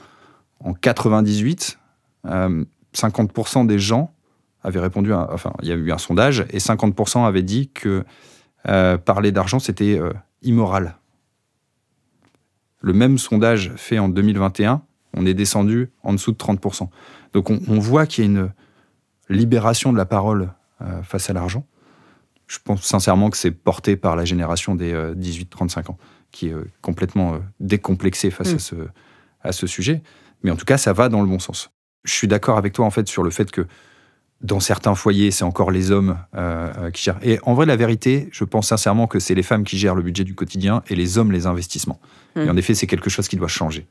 A: 98, 50% des gens avaient répondu il y a eu un sondage, et 50% avaient dit que parler d'argent, c'était immoral. Le même sondage fait en 2021, on est descendu en dessous de 30%. Donc on voit qu'il y a une libération de la parole face à l'argent. Je pense sincèrement que c'est porté par la génération des 18-35 ans, qui est complètement décomplexée face à ce sujet. Mais en tout cas, ça va dans le bon sens. Je suis d'accord avec toi, en fait, sur le fait que dans certains foyers, c'est encore les hommes qui gèrent. Et en vrai, la vérité, je pense sincèrement que c'est les femmes qui gèrent le budget du quotidien et les hommes les investissements. Et en effet, c'est quelque chose qui doit changer.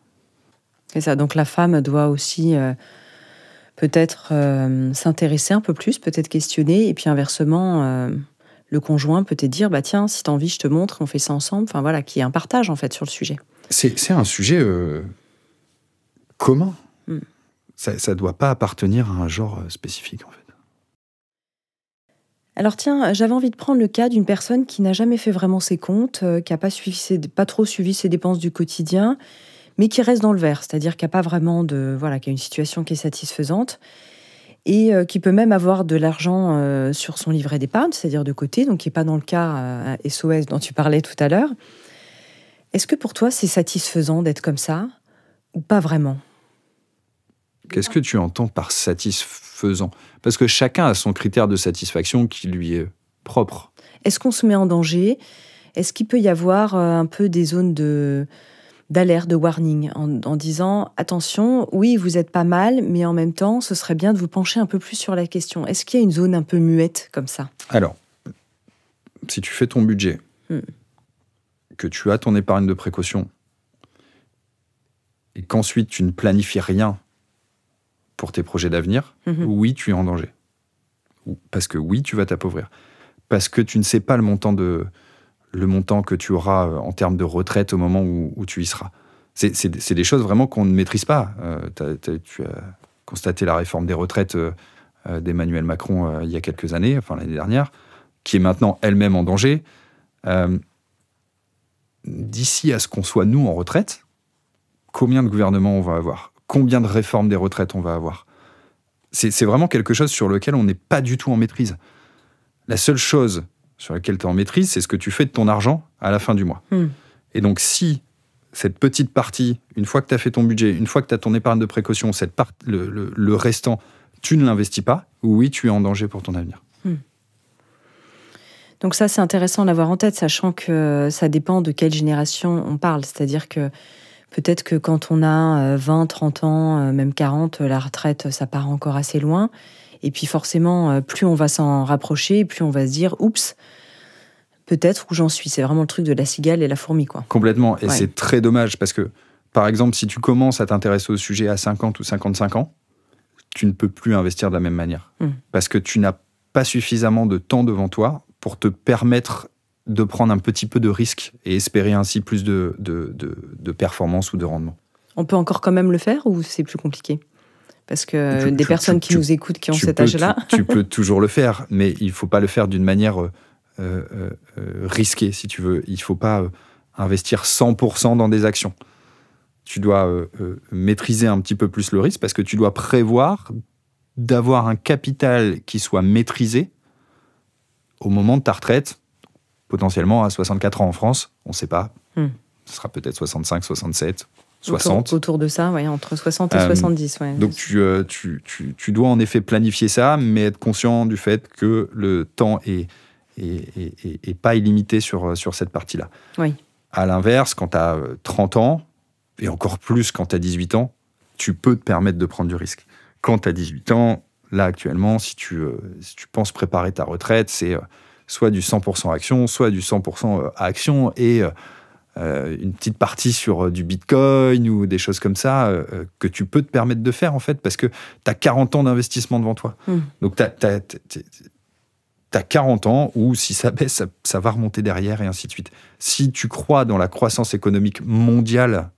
B: C'est ça. Donc la femme doit aussi peut-être s'intéresser un peu plus, peut-être questionner. Et puis inversement, le conjoint peut-être dire, bah tiens, si t'as envie, je te montre, on fait ça ensemble. Enfin voilà, qu'il y ait un partage en fait sur le sujet.
A: C'est un sujet commun. Ça ne doit pas appartenir à un genre spécifique, en fait.
B: Alors tiens, j'avais envie de prendre le cas d'une personne qui n'a jamais fait vraiment ses comptes, qui n'a pas trop suivi ses dépenses du quotidien, mais qui reste dans le vert, c'est-à-dire qui n'a pas vraiment qui a une situation qui est satisfaisante, et qui peut même avoir de l'argent sur son livret d'épargne, c'est-à-dire de côté, donc qui n'est pas dans le cas SOS dont tu parlais tout à l'heure. Est-ce que pour toi, c'est satisfaisant d'être comme ça, ou pas vraiment ?
A: Qu'est-ce que tu entends par satisfaisant ? Parce que chacun a son critère de satisfaction qui lui est propre.
B: Est-ce qu'on se met en danger ? Est-ce qu'il peut y avoir un peu des zones d'alerte, de warning, en disant « Attention, oui, vous êtes pas mal, mais en même temps, ce serait bien de vous pencher un peu plus sur la question ». Est-ce qu'il y a une zone un peu muette comme ça ?
A: Alors, si tu fais ton budget, que tu as ton épargne de précaution, et qu'ensuite tu ne planifies rien pour tes projets d'avenir, oui, tu es en danger. Parce que oui, tu vas t'appauvrir. Parce que tu ne sais pas le montant que tu auras en termes de retraite au moment où tu y seras. C'est des choses vraiment qu'on ne maîtrise pas. Tu as constaté la réforme des retraites d'Emmanuel Macron il y a quelques années, enfin l'année dernière, qui est maintenant elle-même en danger. D'ici à ce qu'on soit, nous, en retraite, combien de gouvernements on va avoir? Combien de réformes des retraites on va avoir? C'est vraiment quelque chose sur lequel on n'est pas du tout en maîtrise. La seule chose sur laquelle tu es en maîtrise, c'est ce que tu fais de ton argent à la fin du mois. Et donc, si cette petite partie, une fois que tu as fait ton budget, une fois que tu as ton épargne de précaution, le restant, tu ne l'investis pas, oui, tu es en danger pour ton avenir.
B: Donc ça, c'est intéressant d'avoir en tête, sachant que ça dépend de quelle génération on parle. C'est-à-dire que peut-être que quand on a 20, 30 ans, même 40, la retraite, ça part encore assez loin. Et puis forcément, plus on va s'en rapprocher, plus on va se dire « Oups, peut-être où j'en suis ». C'est vraiment le truc de la cigale et la fourmi, quoi.
A: Complètement. Et c'est très dommage parce que, par exemple, si tu commences à t'intéresser au sujet à 50 ou 55 ans, tu ne peux plus investir de la même manière. Parce que tu n'as pas suffisamment de temps devant toi pour te permettre de prendre un petit peu de risque et espérer ainsi plus de performance ou de rendement.
B: On peut encore quand même le faire ou c'est plus compliqué? Parce que des personnes qui nous écoutent, qui ont cet âge-là...
A: Tu peux toujours le faire, mais il ne faut pas le faire d'une manière risquée, si tu veux. Il ne faut pas investir 100% dans des actions. Tu dois maîtriser un petit peu plus le risque parce que tu dois prévoir d'avoir un capital qui soit maîtrisé au moment de ta retraite, potentiellement à 64 ans en France, on ne sait pas. Ce sera peut-être 65, 67, 60.
B: Autour de ça, ouais, entre 60 et 70. Ouais.
A: Donc tu dois en effet planifier ça, mais être conscient du fait que le temps est pas illimité sur cette partie-là.
B: Oui.
A: À l'inverse, quand tu as 30 ans, et encore plus quand tu as 18 ans, tu peux te permettre de prendre du risque. Quand tu as 18 ans, là actuellement, si tu penses préparer ta retraite, c'est soit du 100% action, soit du 100% action et une petite partie sur du bitcoin ou des choses comme ça que tu peux te permettre de faire en fait parce que tu as 40 ans d'investissement devant toi. Donc tu as 40 ans où si ça baisse, ça va remonter derrière et ainsi de suite. Si tu crois dans la croissance économique mondiale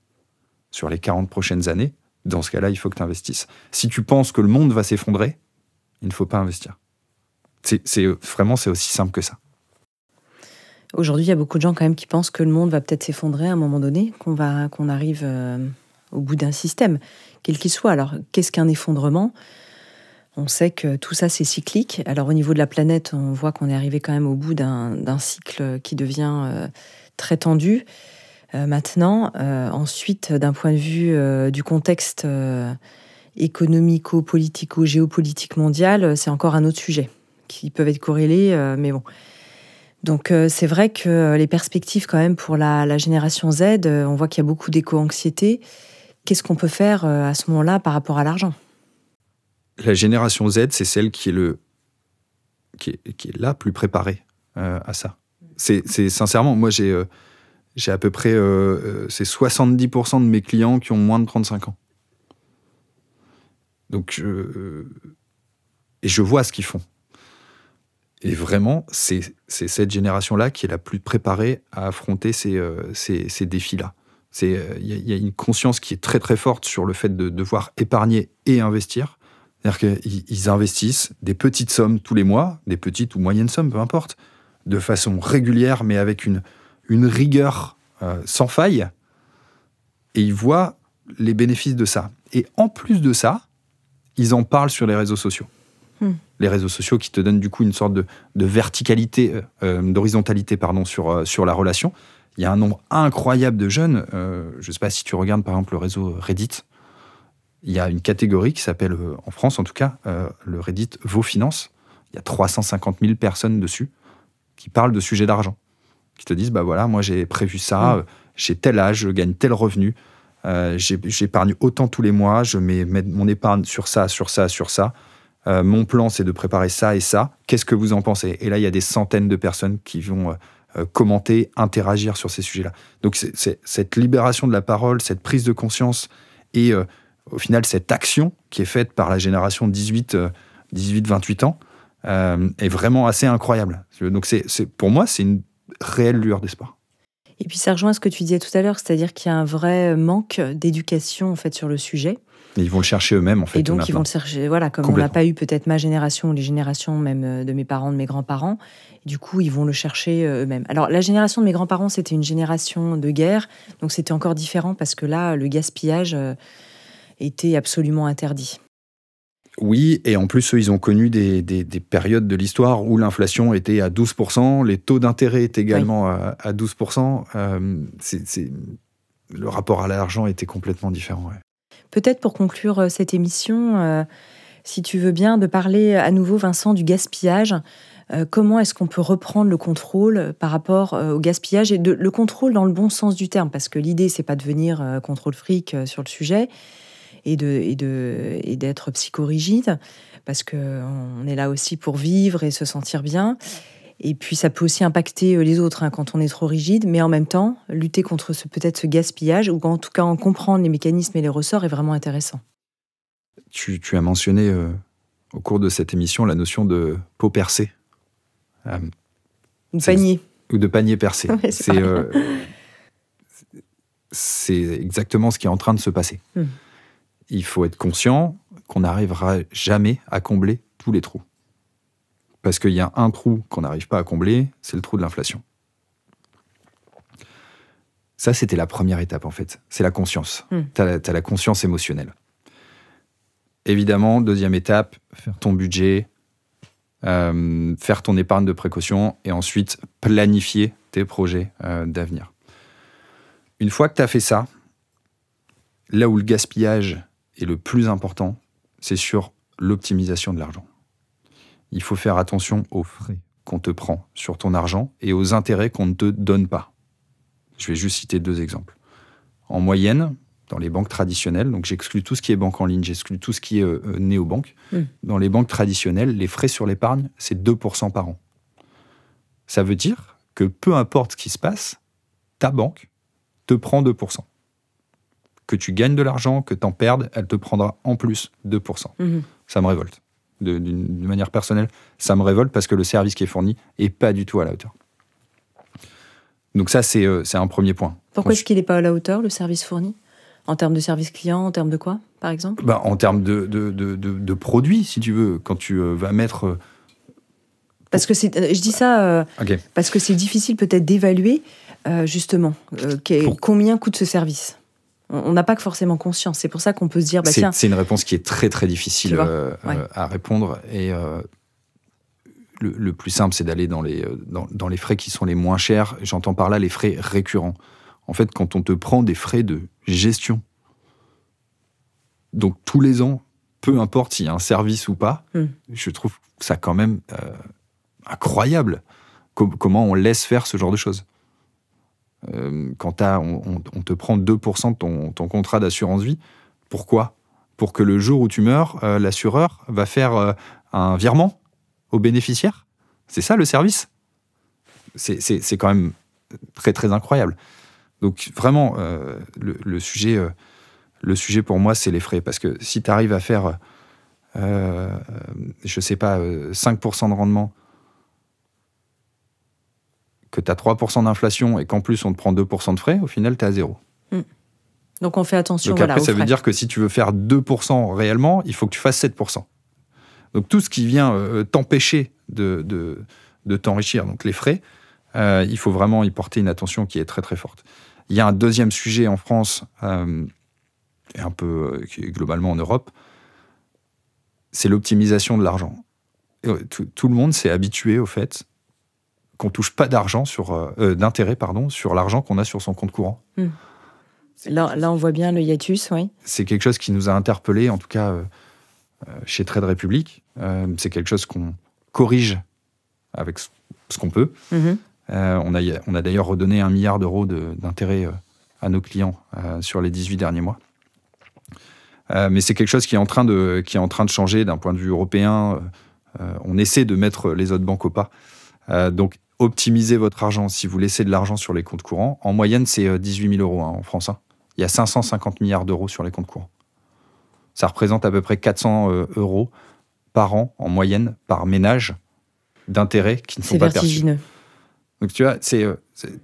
A: sur les 40 prochaines années, dans ce cas-là, il faut que tu investisses. Si tu penses que le monde va s'effondrer, il ne faut pas investir. C'est aussi simple que ça.
B: Aujourd'hui, il y a beaucoup de gens quand même qui pensent que le monde va peut-être s'effondrer à un moment donné, qu'on arrive au bout d'un système, quel qu'il soit. Alors, qu'est-ce qu'un effondrement ? On sait que tout ça, c'est cyclique. Alors, au niveau de la planète, on voit qu'on est arrivé quand même au bout d'un cycle qui devient très tendu. Maintenant, ensuite, d'un point de vue du contexte économico-politico, géopolitique mondial, c'est encore un autre sujet qui peuvent être corrélés, mais bon. Donc, c'est vrai que les perspectives, quand même, pour la génération Z, on voit qu'il y a beaucoup d'éco-anxiété. Qu'est-ce qu'on peut faire à ce moment-là par rapport à l'argent ?
A: La génération Z, c'est celle qui est la plus préparée à ça. C'est sincèrement, moi, j'ai à peu près c'est 70% de mes clients qui ont moins de 35 ans. Donc, et je vois ce qu'ils font. Et vraiment, c'est cette génération-là qui est la plus préparée à affronter ces défis-là. Il y a une conscience qui est très très forte sur le fait de devoir épargner et investir. C'est-à-dire qu'ils investissent des petites sommes tous les mois, des petites ou moyennes sommes, peu importe, de façon régulière, mais avec une rigueur sans faille. Et ils voient les bénéfices de ça. Et en plus de ça, ils en parlent sur les réseaux sociaux. Les réseaux sociaux qui te donnent du coup une sorte de verticalité, d'horizontalité sur la relation. Il y a un nombre incroyable de jeunes. Je ne sais pas si tu regardes par exemple le réseau Reddit. Il y a une catégorie qui s'appelle, en France en tout cas, le Reddit Vos Finances. Il y a 350 000 personnes dessus qui parlent de sujets d'argent. Qui te disent, bah voilà, moi j'ai prévu ça, j'ai tel âge, je gagne tel revenu, j'épargne autant tous les mois, je mets mon épargne sur ça, sur ça, sur ça. Mon plan, c'est de préparer ça et ça. Qu'est-ce que vous en pensez ? Et là, il y a des centaines de personnes qui vont commenter, interagir sur ces sujets-là. Donc, c'est cette libération de la parole, cette prise de conscience Et au final, cette action qui est faite par la génération 18-28 ans est vraiment assez incroyable. Donc pour moi, c'est une réelle lueur d'espoir.
B: Et puis ça rejoint ce que tu disais tout à l'heure, c'est-à-dire qu'il y a un vrai manque d'éducation en fait sur le sujet.
A: Et ils vont le chercher eux-mêmes en fait.
B: Et donc ils vont le chercher, voilà, comme on n'a pas eu peut-être ma génération ou les générations même de mes parents, de mes grands-parents. Du coup, ils vont le chercher eux-mêmes. Alors la génération de mes grands-parents, c'était une génération de guerre, donc c'était encore différent parce que là, le gaspillage était absolument interdit.
A: Oui, et en plus, eux, ils ont connu des périodes de l'histoire où l'inflation était à 12%, les taux d'intérêt étaient également à 12%. Le rapport à l'argent était complètement différent. Ouais.
B: Peut-être pour conclure cette émission, si tu veux bien, de parler à nouveau, Vincent, du gaspillage. Comment est-ce qu'on peut reprendre le contrôle par rapport au gaspillage et le contrôle dans le bon sens du terme, parce que l'idée, c'est pas de devenir contrôle fric sur le sujet, et d'être psychorigide, parce qu'on est là aussi pour vivre et se sentir bien. Et puis, ça peut aussi impacter les autres quand on est trop rigide, mais en même temps, lutter contre peut-être ce gaspillage, ou en tout cas en comprendre les mécanismes et les ressorts est vraiment intéressant.
A: Tu as mentionné au cours de cette émission la notion de pot percé.
B: Panier.
A: Ou de panier percé.
B: Ouais,
A: c'est exactement ce qui est en train de se passer. Il faut être conscient qu'on n'arrivera jamais à combler tous les trous. Parce qu'il y a un trou qu'on n'arrive pas à combler, c'est le trou de l'inflation. Ça, c'était la première étape, en fait. C'est la conscience. T'as la conscience émotionnelle. Évidemment, deuxième étape, faire ton budget, faire ton épargne de précaution et ensuite planifier tes projets d'avenir. Une fois que tu as fait ça, là où le gaspillage est le plus important, c'est sur l'optimisation de l'argent. Il faut faire attention aux frais qu'on te prend sur ton argent et aux intérêts qu'on ne te donne pas. Je vais juste citer 2 exemples. En moyenne, dans les banques traditionnelles, donc j'exclus tout ce qui est banque en ligne, j'exclus tout ce qui est néobanque, dans les banques traditionnelles, les frais sur l'épargne, c'est 2% par an. Ça veut dire que peu importe ce qui se passe, ta banque te prend 2%. Que tu gagnes de l'argent, que tu en perdes, elle te prendra en plus 2%. Ça me révolte. D'une manière personnelle, ça me révolte parce que le service qui est fourni n'est pas du tout à la hauteur. Donc ça, c'est un premier point.
B: Pourquoi est-ce qu'il n'est pas à la hauteur, le service fourni ? En termes de service client, en termes de quoi, par exemple ?
A: En termes de produits, si tu veux. Quand tu vas mettre...
B: Parce que je dis ça parce que c'est difficile peut-être d'évaluer, justement, combien coûte ce service. On n'a pas forcément conscience. C'est pour ça qu'on peut se dire...
A: C'est une réponse qui est très, très difficile à répondre. Et le plus simple, c'est d'aller dans les frais qui sont les moins chers. J'entends par là les frais récurrents. En fait, quand on te prend des frais de gestion, donc tous les ans, peu importe s'il y a un service ou pas, je trouve ça quand même incroyable comment on laisse faire ce genre de choses. Quand on te prend 2% de ton contrat d'assurance vie, pourquoi ? Pour que le jour où tu meurs, l'assureur va faire un virement aux bénéficiaires ? C'est ça le service ? C'est quand même très très incroyable. Donc vraiment, le sujet pour moi, c'est les frais. Parce que si tu arrives à faire, je sais pas, 5% de rendement, que tu as 3% d'inflation et qu'en plus on te prend 2% de frais, au final, tu es à 0.
B: Donc on fait attention.
A: Donc après, ça veut dire que si tu veux faire 2% réellement, il faut que tu fasses 7%. Donc tout ce qui vient t'empêcher de t'enrichir, donc les frais, il faut vraiment y porter une attention qui est très très forte. Il y a un deuxième sujet en France, et un peu globalement en Europe, c'est l'optimisation de l'argent. Tout le monde s'est habitué au fait qu'on ne touche pas d'intérêt sur l'argent qu'on a sur son compte courant.
B: Là, on voit bien le hiatus, oui. C'est
A: quelque chose qui nous a interpellés, en tout cas chez Trade Republic. C'est quelque chose qu'on corrige avec ce qu'on peut. On a d'ailleurs redonné 1 milliard d'euros d'intérêt à nos clients sur les 18 derniers mois. Mais c'est quelque chose qui est en train de changer d'un point de vue européen. On essaie de mettre les autres banques au pas. Donc, optimisez votre argent. Si vous laissez de l'argent sur les comptes courants, en moyenne, c'est 18 000 euros en France. il y a 550 milliards d'euros sur les comptes courants. Ça représente à peu près 400 euros par an, en moyenne, par ménage, d'intérêts qui ne sont pas perçus. C'est vertigineux. Donc tu vois,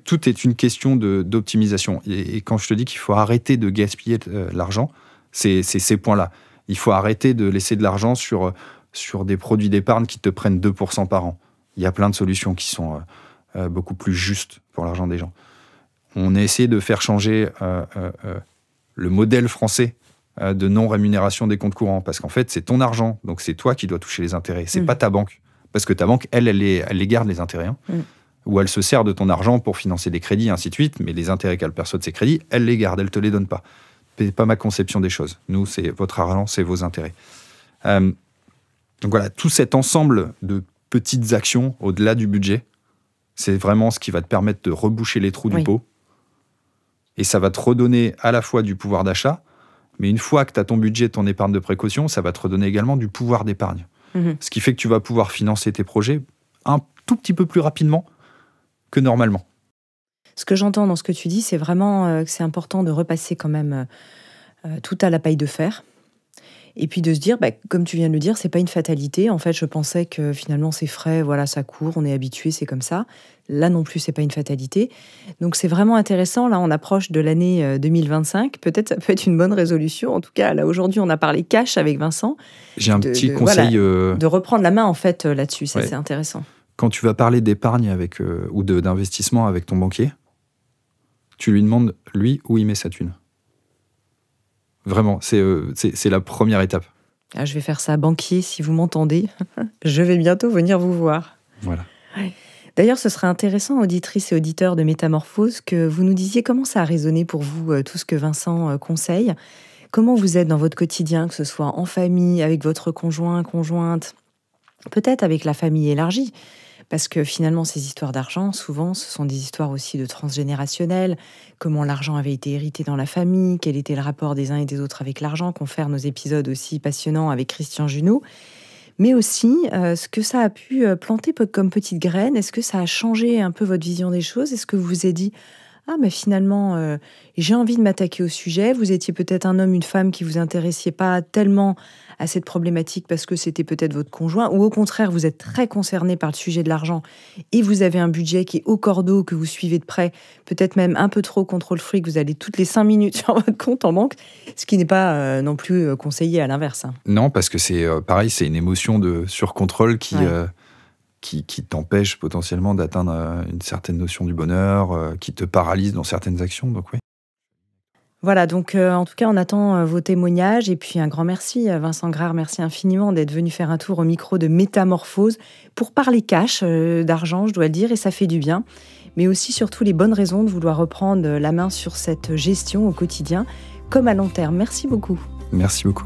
A: tout est une question d'optimisation. Et quand je te dis qu'il faut arrêter de gaspiller l'argent, c'est ces points-là. Il faut arrêter de laisser de l'argent sur des produits d'épargne qui te prennent 2% par an. Il y a plein de solutions qui sont beaucoup plus justes pour l'argent des gens. On a essayé de faire changer le modèle français de non-rémunération des comptes courants, parce qu'en fait, c'est ton argent, donc c'est toi qui dois toucher les intérêts, c'est pas ta banque. Parce que ta banque, elle les garde, les intérêts. Ou elle se sert de ton argent pour financer des crédits, ainsi de suite, mais les intérêts qu'elle perçoit de ces crédits, elle les garde, elle ne te les donne pas. C'est pas ma conception des choses. Nous, c'est votre argent, c'est vos intérêts. Donc voilà, tout cet ensemble de petites actions au-delà du budget, c'est vraiment ce qui va te permettre de reboucher les trous du pot. Et ça va te redonner à la fois du pouvoir d'achat, mais une fois que tu as ton budget, ton épargne de précaution, ça va te redonner également du pouvoir d'épargne. Ce qui fait que tu vas pouvoir financer tes projets un tout petit peu plus rapidement que normalement.
B: Ce que j'entends dans ce que tu dis, c'est vraiment que c'est important de repasser quand même tout à la paille de fer. Et puis de se dire, comme tu viens de le dire, c'est pas une fatalité. En fait, je pensais que finalement c'est frais, voilà, ça court, on est habitué, c'est comme ça. Là non plus, c'est pas une fatalité. Donc c'est vraiment intéressant. Là, on approche de l'année 2025. Peut-être ça peut être une bonne résolution. En tout cas, là aujourd'hui, on a parlé cash avec Vincent.
A: J'ai un petit conseil.
B: De reprendre la main en fait là-dessus. Ça, c'est intéressant.
A: Quand tu vas parler d'épargne ou d'investissement avec ton banquier, tu lui demandes, lui, où il met sa thune. Vraiment, c'est la première étape.
B: Ah, je vais faire ça, banquier, si vous m'entendez. Je vais bientôt venir vous voir.
A: Voilà.
B: Ouais. D'ailleurs, ce serait intéressant, auditrices et auditeurs de Métamorphose, que vous nous disiez comment ça a résonné pour vous, tout ce que Vincent conseille. Comment vous êtes dans votre quotidien, que ce soit en famille, avec votre conjoint, conjointe, peut-être avec la famille élargie. Parce que finalement, ces histoires d'argent, souvent, ce sont des histoires aussi de transgénérationnel, comment l'argent avait été hérité dans la famille, quel était le rapport des uns et des autres avec l'argent, confère nos épisodes aussi passionnants avec Christian Junot, mais aussi ce que ça a pu planter comme petite graine. Est-ce que ça a changé un peu votre vision des choses? Est-ce que vous vous êtes dit « Ah, mais finalement, j'ai envie de m'attaquer au sujet ». Vous étiez peut-être un homme, une femme qui vous intéressiez pas tellement à cette problématique parce que c'était peut-être votre conjoint, ou au contraire, vous êtes très concerné par le sujet de l'argent et vous avez un budget qui est au cordeau, que vous suivez de près, peut-être même un peu trop contrôle fric, vous allez toutes les 5 minutes sur votre compte en banque, ce qui n'est pas non plus conseillé à l'inverse.
A: Non, parce que c'est pareil, c'est une émotion de surcontrôle qui t'empêche potentiellement d'atteindre une certaine notion du bonheur, qui te paralyse dans certaines actions, donc oui.
B: Voilà, donc en tout cas, on attend vos témoignages. Et puis un grand merci, Vincent Grard, merci infiniment d'être venu faire un tour au micro de Métamorphose pour parler cash, d'argent, je dois le dire, et ça fait du bien. Mais aussi, surtout, les bonnes raisons de vouloir reprendre la main sur cette gestion au quotidien, comme à long terme. Merci beaucoup.
A: Merci beaucoup.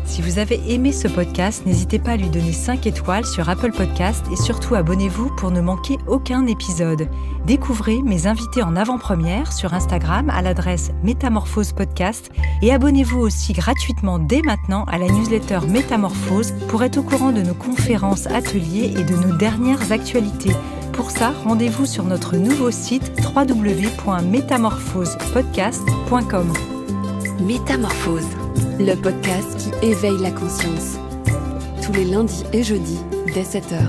B: Si vous avez aimé ce podcast, n'hésitez pas à lui donner 5 étoiles sur Apple Podcast et surtout abonnez-vous pour ne manquer aucun épisode. Découvrez mes invités en avant-première sur Instagram à l'adresse Métamorphose Podcast et abonnez-vous aussi gratuitement dès maintenant à la newsletter Métamorphose pour être au courant de nos conférences, ateliers et de nos dernières actualités. Pour ça, rendez-vous sur notre nouveau site www.métamorphosepodcast.com.
C: Métamorphose, le podcast qui éveille la conscience. Tous les lundis et jeudis dès 7h.